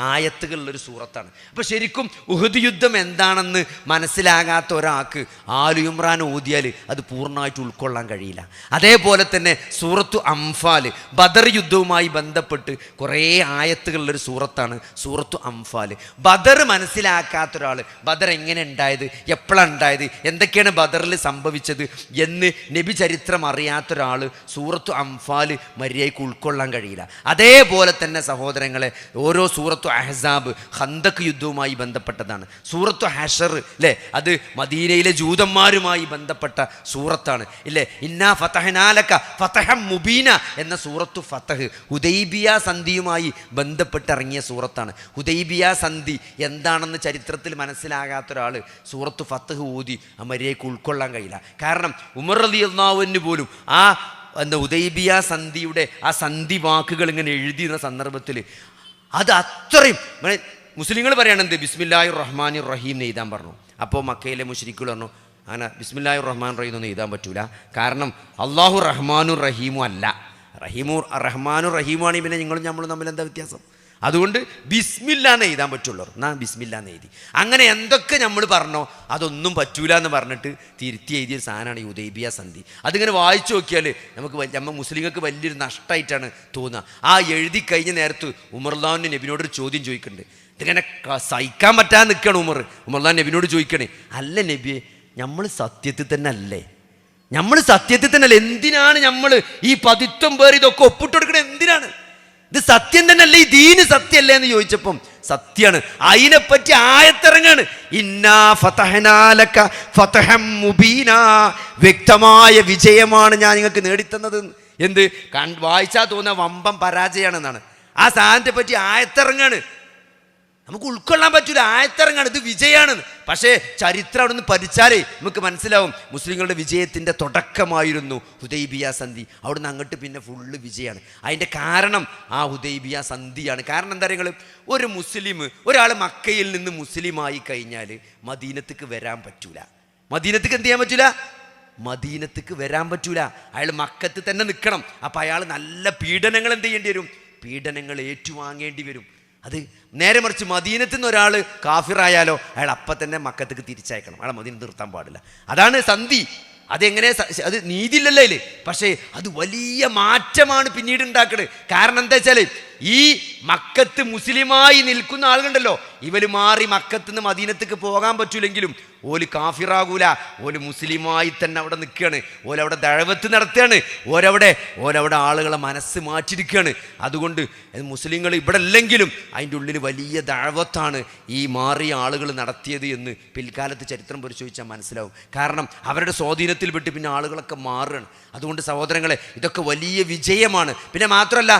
ആയത്തുകളുള്ളൊരു സൂറത്താണ്. അപ്പോൾ ശരിക്കും ഉഹുദ് യുദ്ധം എന്താണെന്ന് മനസ്സിലാകാത്ത ഒരാൾക്ക് ആലു ഇമ്രാൻ ഓതിയാൽ അത് പൂർണ്ണമായിട്ട് ഉൾക്കൊള്ളാൻ കഴിയില്ല. അതേപോലെ തന്നെ സൂറത്തു അംഫാൽ ബദർ യുദ്ധവുമായി ബന്ധപ്പെട്ട് കുറേ ആയത്തുകളുള്ളൊരു സൂറത്താണ് സൂറത്തു അംഫാൽ. ബദർ മനസ്സിലാക്കാത്ത ഒരാൾ, ബദർ എങ്ങനെ ഉണ്ടായത്, എപ്പോഴാണ് ഉണ്ടായത്, എന്തൊക്കെയാണ് ബദറിൽ സംഭവിച്ചത് എന്ന് നബി ചരിത്രം അറിയാത്ത ഒരാൾ സൂറത്തു അംഫാൽ മര്യാദയ്ക്ക് ഉൾക്കൊള്ളാൻ കഴിയില്ല. അതേപോലെ തന്നെ സഹോദരങ്ങളെ, ഓരോ സൂറത്തു അഹ്സാബ് ഖന്തക് യുദ്ധവുമായി ബന്ധപ്പെട്ടതാണ്. സൂറത്തു ഹഷർ അല്ലേ, അത് മദീനയിലെ ജൂതന്മാരുമായി ബന്ധപ്പെട്ട സൂറത്താണ് ഇല്ലേ. ഇന്നാ ഫതഹ്നാലക ഫതഹം മുബീന എന്ന സൂറത്തു ഫതഹ് ഹുദൈബിയ സന്ധിയുമായി ബന്ധപ്പെട്ടിറങ്ങിയ സൂറത്താണ്. ഹുദൈബിയ സന്ധി എന്താണെന്ന് ചരിത്രത്തിൽ മനസ്സിലാകാത്ത ഒരാൾ സൂറത്തു ഫതഹ് ഓതി ആ മര്യാദയ്ക്ക് ഉൾക്കൊള്ളാൻ കഴിയില്ല. കാരണം ഉമർ റളിയല്ലാഹു അൻഹു പോലും ആ ഹുദൈബിയ സന്ധിയുടെ ആ സന്ധി വാക്കുകൾ ഇങ്ങനെ എഴുതിയിരുന്ന സന്ദർഭത്തിൽ അത് അത്രയും മുസ്ലിങ്ങൾ പറയണെന്ത് ബിസ്മില്ലാഹിർ റഹ്മാനിർ റഹീം എന്ന് എഴുതാൻ പറഞ്ഞു. അപ്പോൾ മക്കയിലെ മുശ്രിക്കുകൾ പറഞ്ഞു അങ്ങനെ ബിസ്മില്ലാഹിർ റഹ്മാൻ റഹീം ഒന്നും എഴുതാൻ പറ്റൂല, കാരണം അള്ളാഹു റഹ്മാനും റഹീമും അല്ല. റഹ്മാനും റഹീമുമാണെങ്കിൽ പിന്നെ നിങ്ങളും നമ്മളും തമ്മിൽ എന്താ വ്യത്യാസം? അതുകൊണ്ട് ബിസ്മില്ലാന്ന് എഴുതാൻ പറ്റുള്ളൂ. എന്നാൽ ബിസ്മില്ലാന്ന് എഴുതി. അങ്ങനെ എന്തൊക്കെ നമ്മൾ പറഞ്ഞോ അതൊന്നും പറ്റൂല എന്ന് പറഞ്ഞിട്ട് തിരുത്തി എഴുതിയ സാധനമാണ് ഈ ഹുദൈബിയ സന്ധി. അതിങ്ങനെ വായിച്ചു നോക്കിയാൽ നമ്മൾ മുസ്ലിങ്ങൾക്ക് വലിയൊരു നഷ്ടമായിട്ടാണ് തോന്നുക. ആ എഴുതി കഴിഞ്ഞ നേരത്ത് ഉമർലാൻ നബിനോടൊരു ചോദ്യം ചോദിക്കുന്നുണ്ട്. ഇതിങ്ങനെ സഹിക്കാൻ പറ്റാതെ നിൽക്കുകയാണ് ഉമർലാൻ നബിനോട് ചോദിക്കണേ, അല്ല നബിയെ, നമ്മൾ സത്യത്തിൽ തന്നെ അല്ലേ? എന്തിനാണ് നമ്മൾ ഈ പതിത്വം പേർ ഇതൊക്കെ ഒപ്പിട്ട് കൊടുക്കണേ? എന്തിനാണ്? ഇത് സത്യം തന്നെ അല്ലേ? ഈ ദീന് സത്യമല്ലേ എന്ന് ചോദിച്ചപ്പം സത്യമാണ്. അതിനെപ്പറ്റി ആയത്തിറങ്ങാണ്. ഇന്നാ ഫതഹ്നാലക ഫതഹം മുബീന, വ്യക്തമായ വിജയമാണ് ഞാൻ നിങ്ങൾക്ക് നേടിത്തന്നത്. എന്ത് വായിച്ചാൽ തോന്നുന്ന വമ്പം പരാജയമാണെന്നാണ്. ആ സാധനത്തെ പറ്റി ആയത്തിറങ്ങാണ്. നമുക്ക് ഉൾക്കൊള്ളാൻ പറ്റൂല, ആയത്തിറങ്ങാണ്, ഇത് വിജയമാണെന്ന്. പക്ഷേ ചരിത്രം അവിടെ നിന്ന് പഠിച്ചാലേ നമുക്ക് മനസ്സിലാവും മുസ്ലിങ്ങളുടെ വിജയത്തിൻ്റെ തുടക്കമായിരുന്നു ഹുദൈബിയ സന്ധി. അവിടുന്ന് അങ്ങോട്ട് പിന്നെ ഫുള്ള് വിജയമാണ്. അതിൻ്റെ കാരണം ആ ഹുദൈബിയ സന്ധിയാണ്. കാരണം എന്താ പറയുക, ഒരു മുസ്ലിം ഒരാൾ മക്കയിൽ നിന്ന് മുസ്ലിമായി കഴിഞ്ഞാൽ മദീനത്തേക്ക് വരാൻ പറ്റൂല. മദീനത്തേക്ക് എന്ത് ചെയ്യാൻ പറ്റൂല? മദീനത്തേക്ക് വരാൻ പറ്റൂല. അയാൾ മക്കത്ത് തന്നെ നിൽക്കണം. അപ്പം അയാൾ നല്ല പീഡനങ്ങൾ എന്ത് ചെയ്യേണ്ടി വരും? പീഡനങ്ങൾ ഏറ്റുവാങ്ങേണ്ടി വരും. അത് നേരെ മറിച്ച് മദീനത്തിൽ നിന്ന് ഒരാൾ കാഫിറായാലോ അയാൾ അപ്പം തന്നെ മക്കത്തേക്ക് തിരിച്ചയക്കണം. അയാളെ മദീനത്ത് നിർത്താൻ പാടില്ല. അതാണ് സന്ധി. അതെങ്ങനെ? അത് നീതിയില്ലല്ലോ അതിൽ. പക്ഷേ അത് വലിയ മാറ്റമാണ് പിന്നീട് ഉണ്ടാക്കുന്നത്. കാരണം എന്താ വെച്ചാൽ ഈ മക്കത്ത് മുസ്ലിമായി നിൽക്കുന്ന ആളുകളുണ്ടല്ലോ, ഇവർ മാറി മക്കത്ത് നിന്ന് മദീനത്തേക്ക് പോകാൻ പറ്റൂലെങ്കിലും ഓല് കാഫിറാകൂല, ഓല് മുസ്ലിമായി തന്നെ അവിടെ നിൽക്കുകയാണ്, ഓലവിടെ ദഅവത്ത് നടത്തുകയാണ്, ഓരവിടെ ആളുകളെ മനസ്സ് മാറ്റിയിരിക്കുകയാണ്. അതുകൊണ്ട് മുസ്ലിങ്ങൾ ഇവിടെ അല്ലെങ്കിലും അതിൻ്റെ ഉള്ളിൽ വലിയ ദഅവത്താണ് ഈ മാറിയ ആളുകൾ നടത്തിയത് എന്ന് പിൽക്കാലത്ത് ചരിത്രം പരിശോധിച്ചാൽ മനസ്സിലാവും. കാരണം അവരുടെ സ്വാധീനത്തിൽപ്പെട്ട് പിന്നെ ആളുകളൊക്കെ മാറുകയാണ്. അതുകൊണ്ട് സഹോദരങ്ങളെ, ഇതൊക്കെ വലിയ വിജയമാണ്. പിന്നെ മാത്രമല്ല,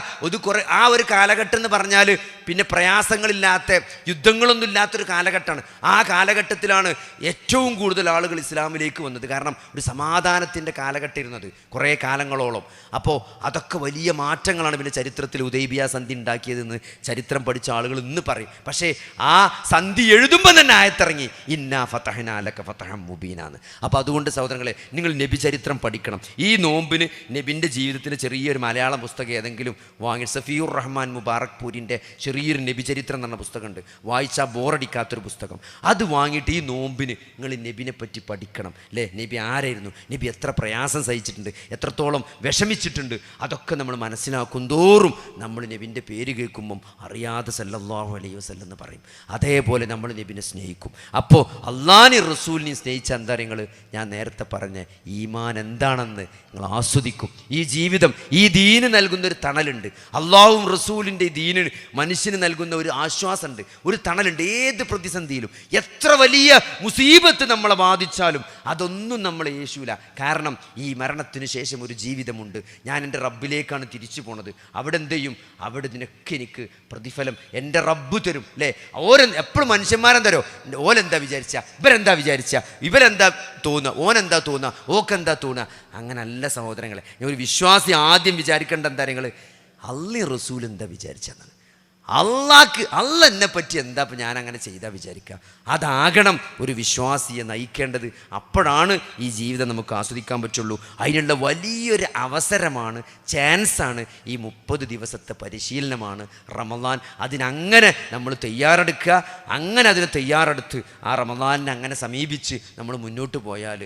ആ ഒരു കാലഘട്ടം എന്ന് പറഞ്ഞാൽ പിന്നെ പ്രയാസങ്ങളില്ലാത്ത, യുദ്ധങ്ങളൊന്നും ഇല്ലാത്തൊരു കാലഘട്ടമാണ്. ആ കാലഘട്ടത്തിലാണ് ഏറ്റവും കൂടുതൽ ആളുകൾ ഇസ്ലാമിലേക്ക് വന്നത്. കാരണം ഒരു സമാധാനത്തിൻ്റെ കാലഘട്ടം ഇരുന്നത് കുറേ കാലങ്ങളോളം. അപ്പോൾ അതൊക്കെ വലിയ മാറ്റങ്ങളാണ് പിന്നെ ചരിത്രത്തിൽ ഹുദൈബിയ സന്ധി ഉണ്ടാക്കിയതെന്ന് ചരിത്രം പഠിച്ച ആളുകൾ ഇന്ന് പറയും. പക്ഷേ ആ സന്ധി എഴുതുമ്പോൾ തന്നെ ആയത്തിറങ്ങി ഇന്നാ ഫതഹ്നാ ലക ഫതഹൻ മുബീനാന്ന്. അപ്പോൾ അതുകൊണ്ട് സഹോദരങ്ങളെ, നിങ്ങൾ നബി ചരിത്രം പഠിക്കണം. ഈ നോമ്പിന് നബിൻ്റെ ജീവിതത്തിന് ചെറിയൊരു മലയാളം പുസ്തകം ഏതെങ്കിലും വാങ്ങി, സഫിയുർ റഹ്മാൻ മുബാറക് പൂരിൻ്റെ ചെറിയൊരു നബി ചരിത്രം എന്ന് പറഞ്ഞ പുസ്തകമുണ്ട്, വായിച്ചാൽ ബോറടിക്കാത്തൊരു പുസ്തകം. അത് വാങ്ങിയിട്ട് ഈ നോമ്പിന് നിങ്ങൾ നബിനെ പറ്റി പഠിക്കണം. അല്ലേ, നബി ആരായിരുന്നു, നബി എത്ര പ്രയാസം സഹിച്ചിട്ടുണ്ട്, എത്രത്തോളം വിഷമിച്ചിട്ടുണ്ട്, അതൊക്കെ നമ്മൾ മനസ്സിലാക്കും തോറും നമ്മൾ നബിൻ്റെ പേര് കേൾക്കുമ്പം അറിയാതെ സല്ലല്ലാഹു അലൈഹി വസല്ലം എന്ന് പറയും. അതേപോലെ നമ്മൾ നബിനെ സ്നേഹിക്കും. അപ്പോൾ അള്ളാഹിനെയും റസൂലിനെയും സ്നേഹിച്ച എന്താ നിങ്ങൾ, ഞാൻ നേരത്തെ പറഞ്ഞ ഈമാൻ എന്താണെന്ന് നിങ്ങൾ ആസ്വദിക്കും. ഈ ജീവിതം, ഈ ദീന് നൽകുന്നൊരു തണലുണ്ട്. അള്ളാഹുവും റസൂലിൻ്റെ ദീനിന് മനുഷ്യന് നൽകുന്ന ഒരു ആശ്വാസമുണ്ട്, ഒരു തണലുണ്ട്. ഏത് പ്രതിസന്ധിയിലും എത്ര വലിയ മുസീബത്ത് നമ്മളെ ബാധിച്ചാലും അതൊന്നും നമ്മളെ യേശൂല. കാരണം ഈ മരണത്തിന് ശേഷം ഒരു ജീവിതമുണ്ട്. ഞാൻ എൻ്റെ റബ്ബിലേക്കാണ് തിരിച്ചു പോണത്. അവിടെ എന്ത് ചെയ്യും, അവിടെ നിനക്ക് എനിക്ക് പ്രതിഫലം എൻ്റെ റബ്ബ് തരും. അല്ലേ, എപ്പോഴും മനുഷ്യന്മാരെന്തരോ, ഓലെന്താ വിചാരിച്ച, ഇവരെന്താ തോന്നുക, ഓനെന്താ തോന്നുക, ഓക്കെന്താ തോന്നുക. അങ്ങനല്ല സഹോദരങ്ങളെ. ഒരു വിശ്വാസി ആദ്യം വിചാരിക്കേണ്ട എന്താ, നിങ്ങൾ അള്ളി റസൂൽ എന്താ വിചാരിച്ചെന്നാണ്. അള്ള എന്നെ പറ്റി എന്താ ഇപ്പം ഞാൻ അങ്ങനെ ചെയ്താൽ വിചാരിക്കുക. അതാകണം ഒരു വിശ്വാസിയെ നയിക്കേണ്ടത്. അപ്പോഴാണ് ഈ ജീവിതം നമുക്ക് ആസ്വദിക്കാൻ പറ്റുള്ളൂ. അതിനുള്ള വലിയൊരു അവസരമാണ്, ചാൻസാണ് ഈ 30 ദിവസത്തെ പരിശീലനമാണ് റമദാൻ. അതിനങ്ങനെ നമ്മൾ തയ്യാറെടുക്കുക. അങ്ങനെ അതിന് തയ്യാറെടുത്ത് ആ റമദാനിനെ അങ്ങനെ സമീപിച്ച് നമ്മൾ മുന്നോട്ട് പോയാൽ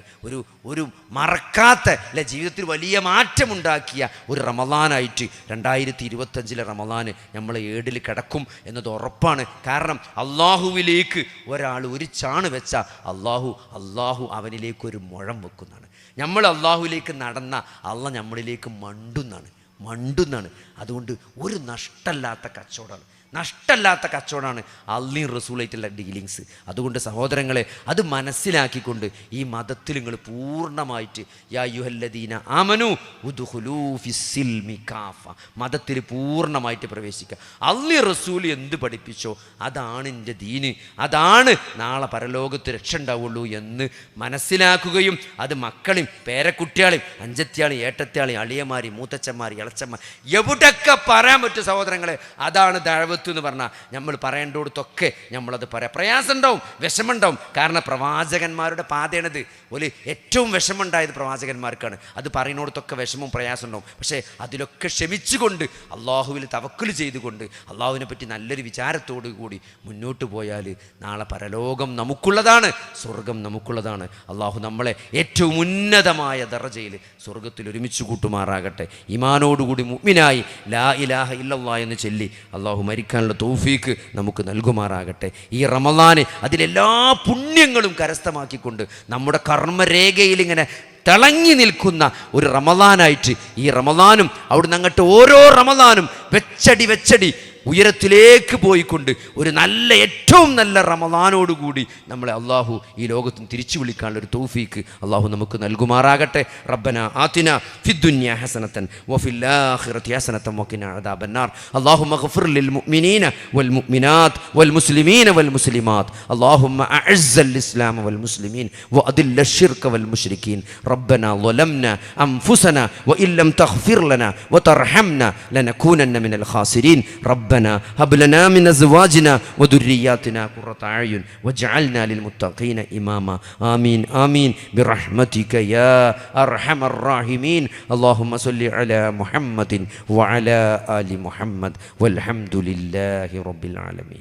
ഒരു മറക്കാത്ത, അല്ലെ, ജീവിതത്തിൽ വലിയ മാറ്റമുണ്ടാക്കിയ ഒരു റമദാനായിട്ട് 2025 റമദാൻ നമ്മളെ ഏടിൽ കിടക്കും എന്നത് ഉറപ്പാണ്. കാരണം അള്ളാഹുവിലേക്ക് ഒരാൾ ഒരു ചാണ് വെച്ചാൽ അള്ളാഹു അവനിലേക്ക് ഒരു മുഴം വെക്കുന്നതാണ്. നമ്മൾ അള്ളാഹുവിലേക്ക് നടന്ന അള്ള നമ്മളിലേക്ക് മണ്ടുന്നാണ്. അതുകൊണ്ട് ഒരു നഷ്ടമല്ലാത്ത കച്ചവടമാണ് അള്ളീൻ റസൂലായിട്ടുള്ള ഡീലിങ്സ്. അതുകൊണ്ട് സഹോദരങ്ങളെ, അത് മനസ്സിലാക്കിക്കൊണ്ട് ഈ മതത്തിൽ നിങ്ങൾ പൂർണ്ണമായിട്ട് യാ അയ്യുഹല്ലദീന ആമനു ഉദ്ഖുലൂ ഫിസ്സിൽമി കാഫ, മതത്തിൽ പൂർണ്ണമായിട്ട് പ്രവേശിക്കുക. അള്ളീൻ റസൂൽ എന്ത് പഠിപ്പിച്ചോ അതാണ് എൻ്റെ ദീന്, അതാണ് നാളെ പരലോകത്ത് രക്ഷ ഉണ്ടാവുള്ളൂ എന്ന് മനസ്സിലാക്കുകയും അത് മക്കളെയും പേരക്കുട്ടികളെയും അഞ്ചത്തിയാളെയും ഏട്ടത്തിയാളെയും അളിയന്മാരെയും മൂത്തച്ഛന്മാരെയും ഇളച്ചന്മാർ എവിടെയൊക്കെ പറയാൻ പറ്റും സഹോദരങ്ങളെ, അതാണ് ദഅവത്ത് എന്ന് പറഞ്ഞാൽ. നമ്മൾ പറയേണ്ടടുത്തൊക്കെ നമ്മളത് പറയാം. പ്രയാസം ഉണ്ടാവും, വിഷമമുണ്ടാവും. കാരണം പ്രവാചകന്മാരുടെ പാതയാണിത്. ഒരു ഏറ്റവും വിഷമമുണ്ടായത് പ്രവാചകന്മാർക്കാണ്. അത് പറയുന്നിടത്തൊക്കെ വിഷമവും പ്രയാസം ഉണ്ടാവും. പക്ഷേ അതിലൊക്കെ ക്ഷമിച്ചുകൊണ്ട് അള്ളാഹുവിൽ തവക്കുൽ ചെയ്തുകൊണ്ട് അള്ളാഹുവിനെ പറ്റി നല്ലൊരു വിചാരത്തോടു കൂടി മുന്നോട്ട് പോയാൽ നാളെ പരലോകം നമുക്കുള്ളതാണ്, സ്വർഗം നമുക്കുള്ളതാണ്. അള്ളാഹു നമ്മളെ ഏറ്റവും ഉന്നതമായ ദറജയിൽ സ്വർഗത്തിൽ ഒരുമിച്ച് കൂട്ടുമാറാകട്ടെ. ഈമാനോടുകൂടി മുഅ്മിനായി ലാ ഇലാഹ ഇല്ലല്ലാഹ് എന്ന് ചൊല്ലി അള്ളാഹു മരിക്കാനുള്ള തൗഫീക്ക് നമുക്ക് നൽകുമാറാകട്ടെ. ഈ റമദാന് അതിലെല്ലാ പുണ്യങ്ങളും കരസ്ഥമാക്കിക്കൊണ്ട് നമ്മുടെ കർമ്മരേഖയിൽ ഇങ്ങനെ തിളങ്ങി നിൽക്കുന്ന ഒരു റമദാനായിട്ട് ഈ റമദാനും അവിടുന്ന് അങ്ങോട്ട് ഓരോ റമദാനും വെച്ചടി ഉയരത്തിലേക്ക് പോയിക്കൊണ്ട് ഒരു ഏറ്റവും നല്ല റമദാനോടുകൂടി നമ്മളെ അള്ളാഹു ഈ ലോകത്തും തിരിച്ചു വിളിക്കാനുള്ള ഒരു തൗഫീക്ക് അള്ളാഹു നമുക്ക് നൽകുമാറാകട്ടെ. റബ്ബന ആതിന ഫിദ്ദുനിയ ഹസനതൻ വഫിൽ ആഖിറതി ഹസനതൻ വഖിനാ അദാബന്നാർ. അല്ലാഹുമ്മ ഗ്ഫിർ ലിൽ മുഅ്മിനീന വൽ മുഅ്മിനാത്ത് വൽ മുസ്ലിമീന വൽ മുസ്ലിമാത്ത്. അല്ലാഹുമ്മ അഅസ്സൽ ഇസ്ലാമ വൽ മുസ്ലിമീൻ വഅദില്ല الشرك والمشركين. ربنا ظلمنا أنفسنا وإن لم تغفر لنا وترحمنا لنكونن من الخاسرين. ربنا هب لنا من أزواجنا وذرياتنا قرة أعين واجعلنا للمتقين إماما. آمين آمين برحمتك يا أرحم الراحمين. اللهم صل على محمد وعلى آل محمد والحمد لله رب العالمين.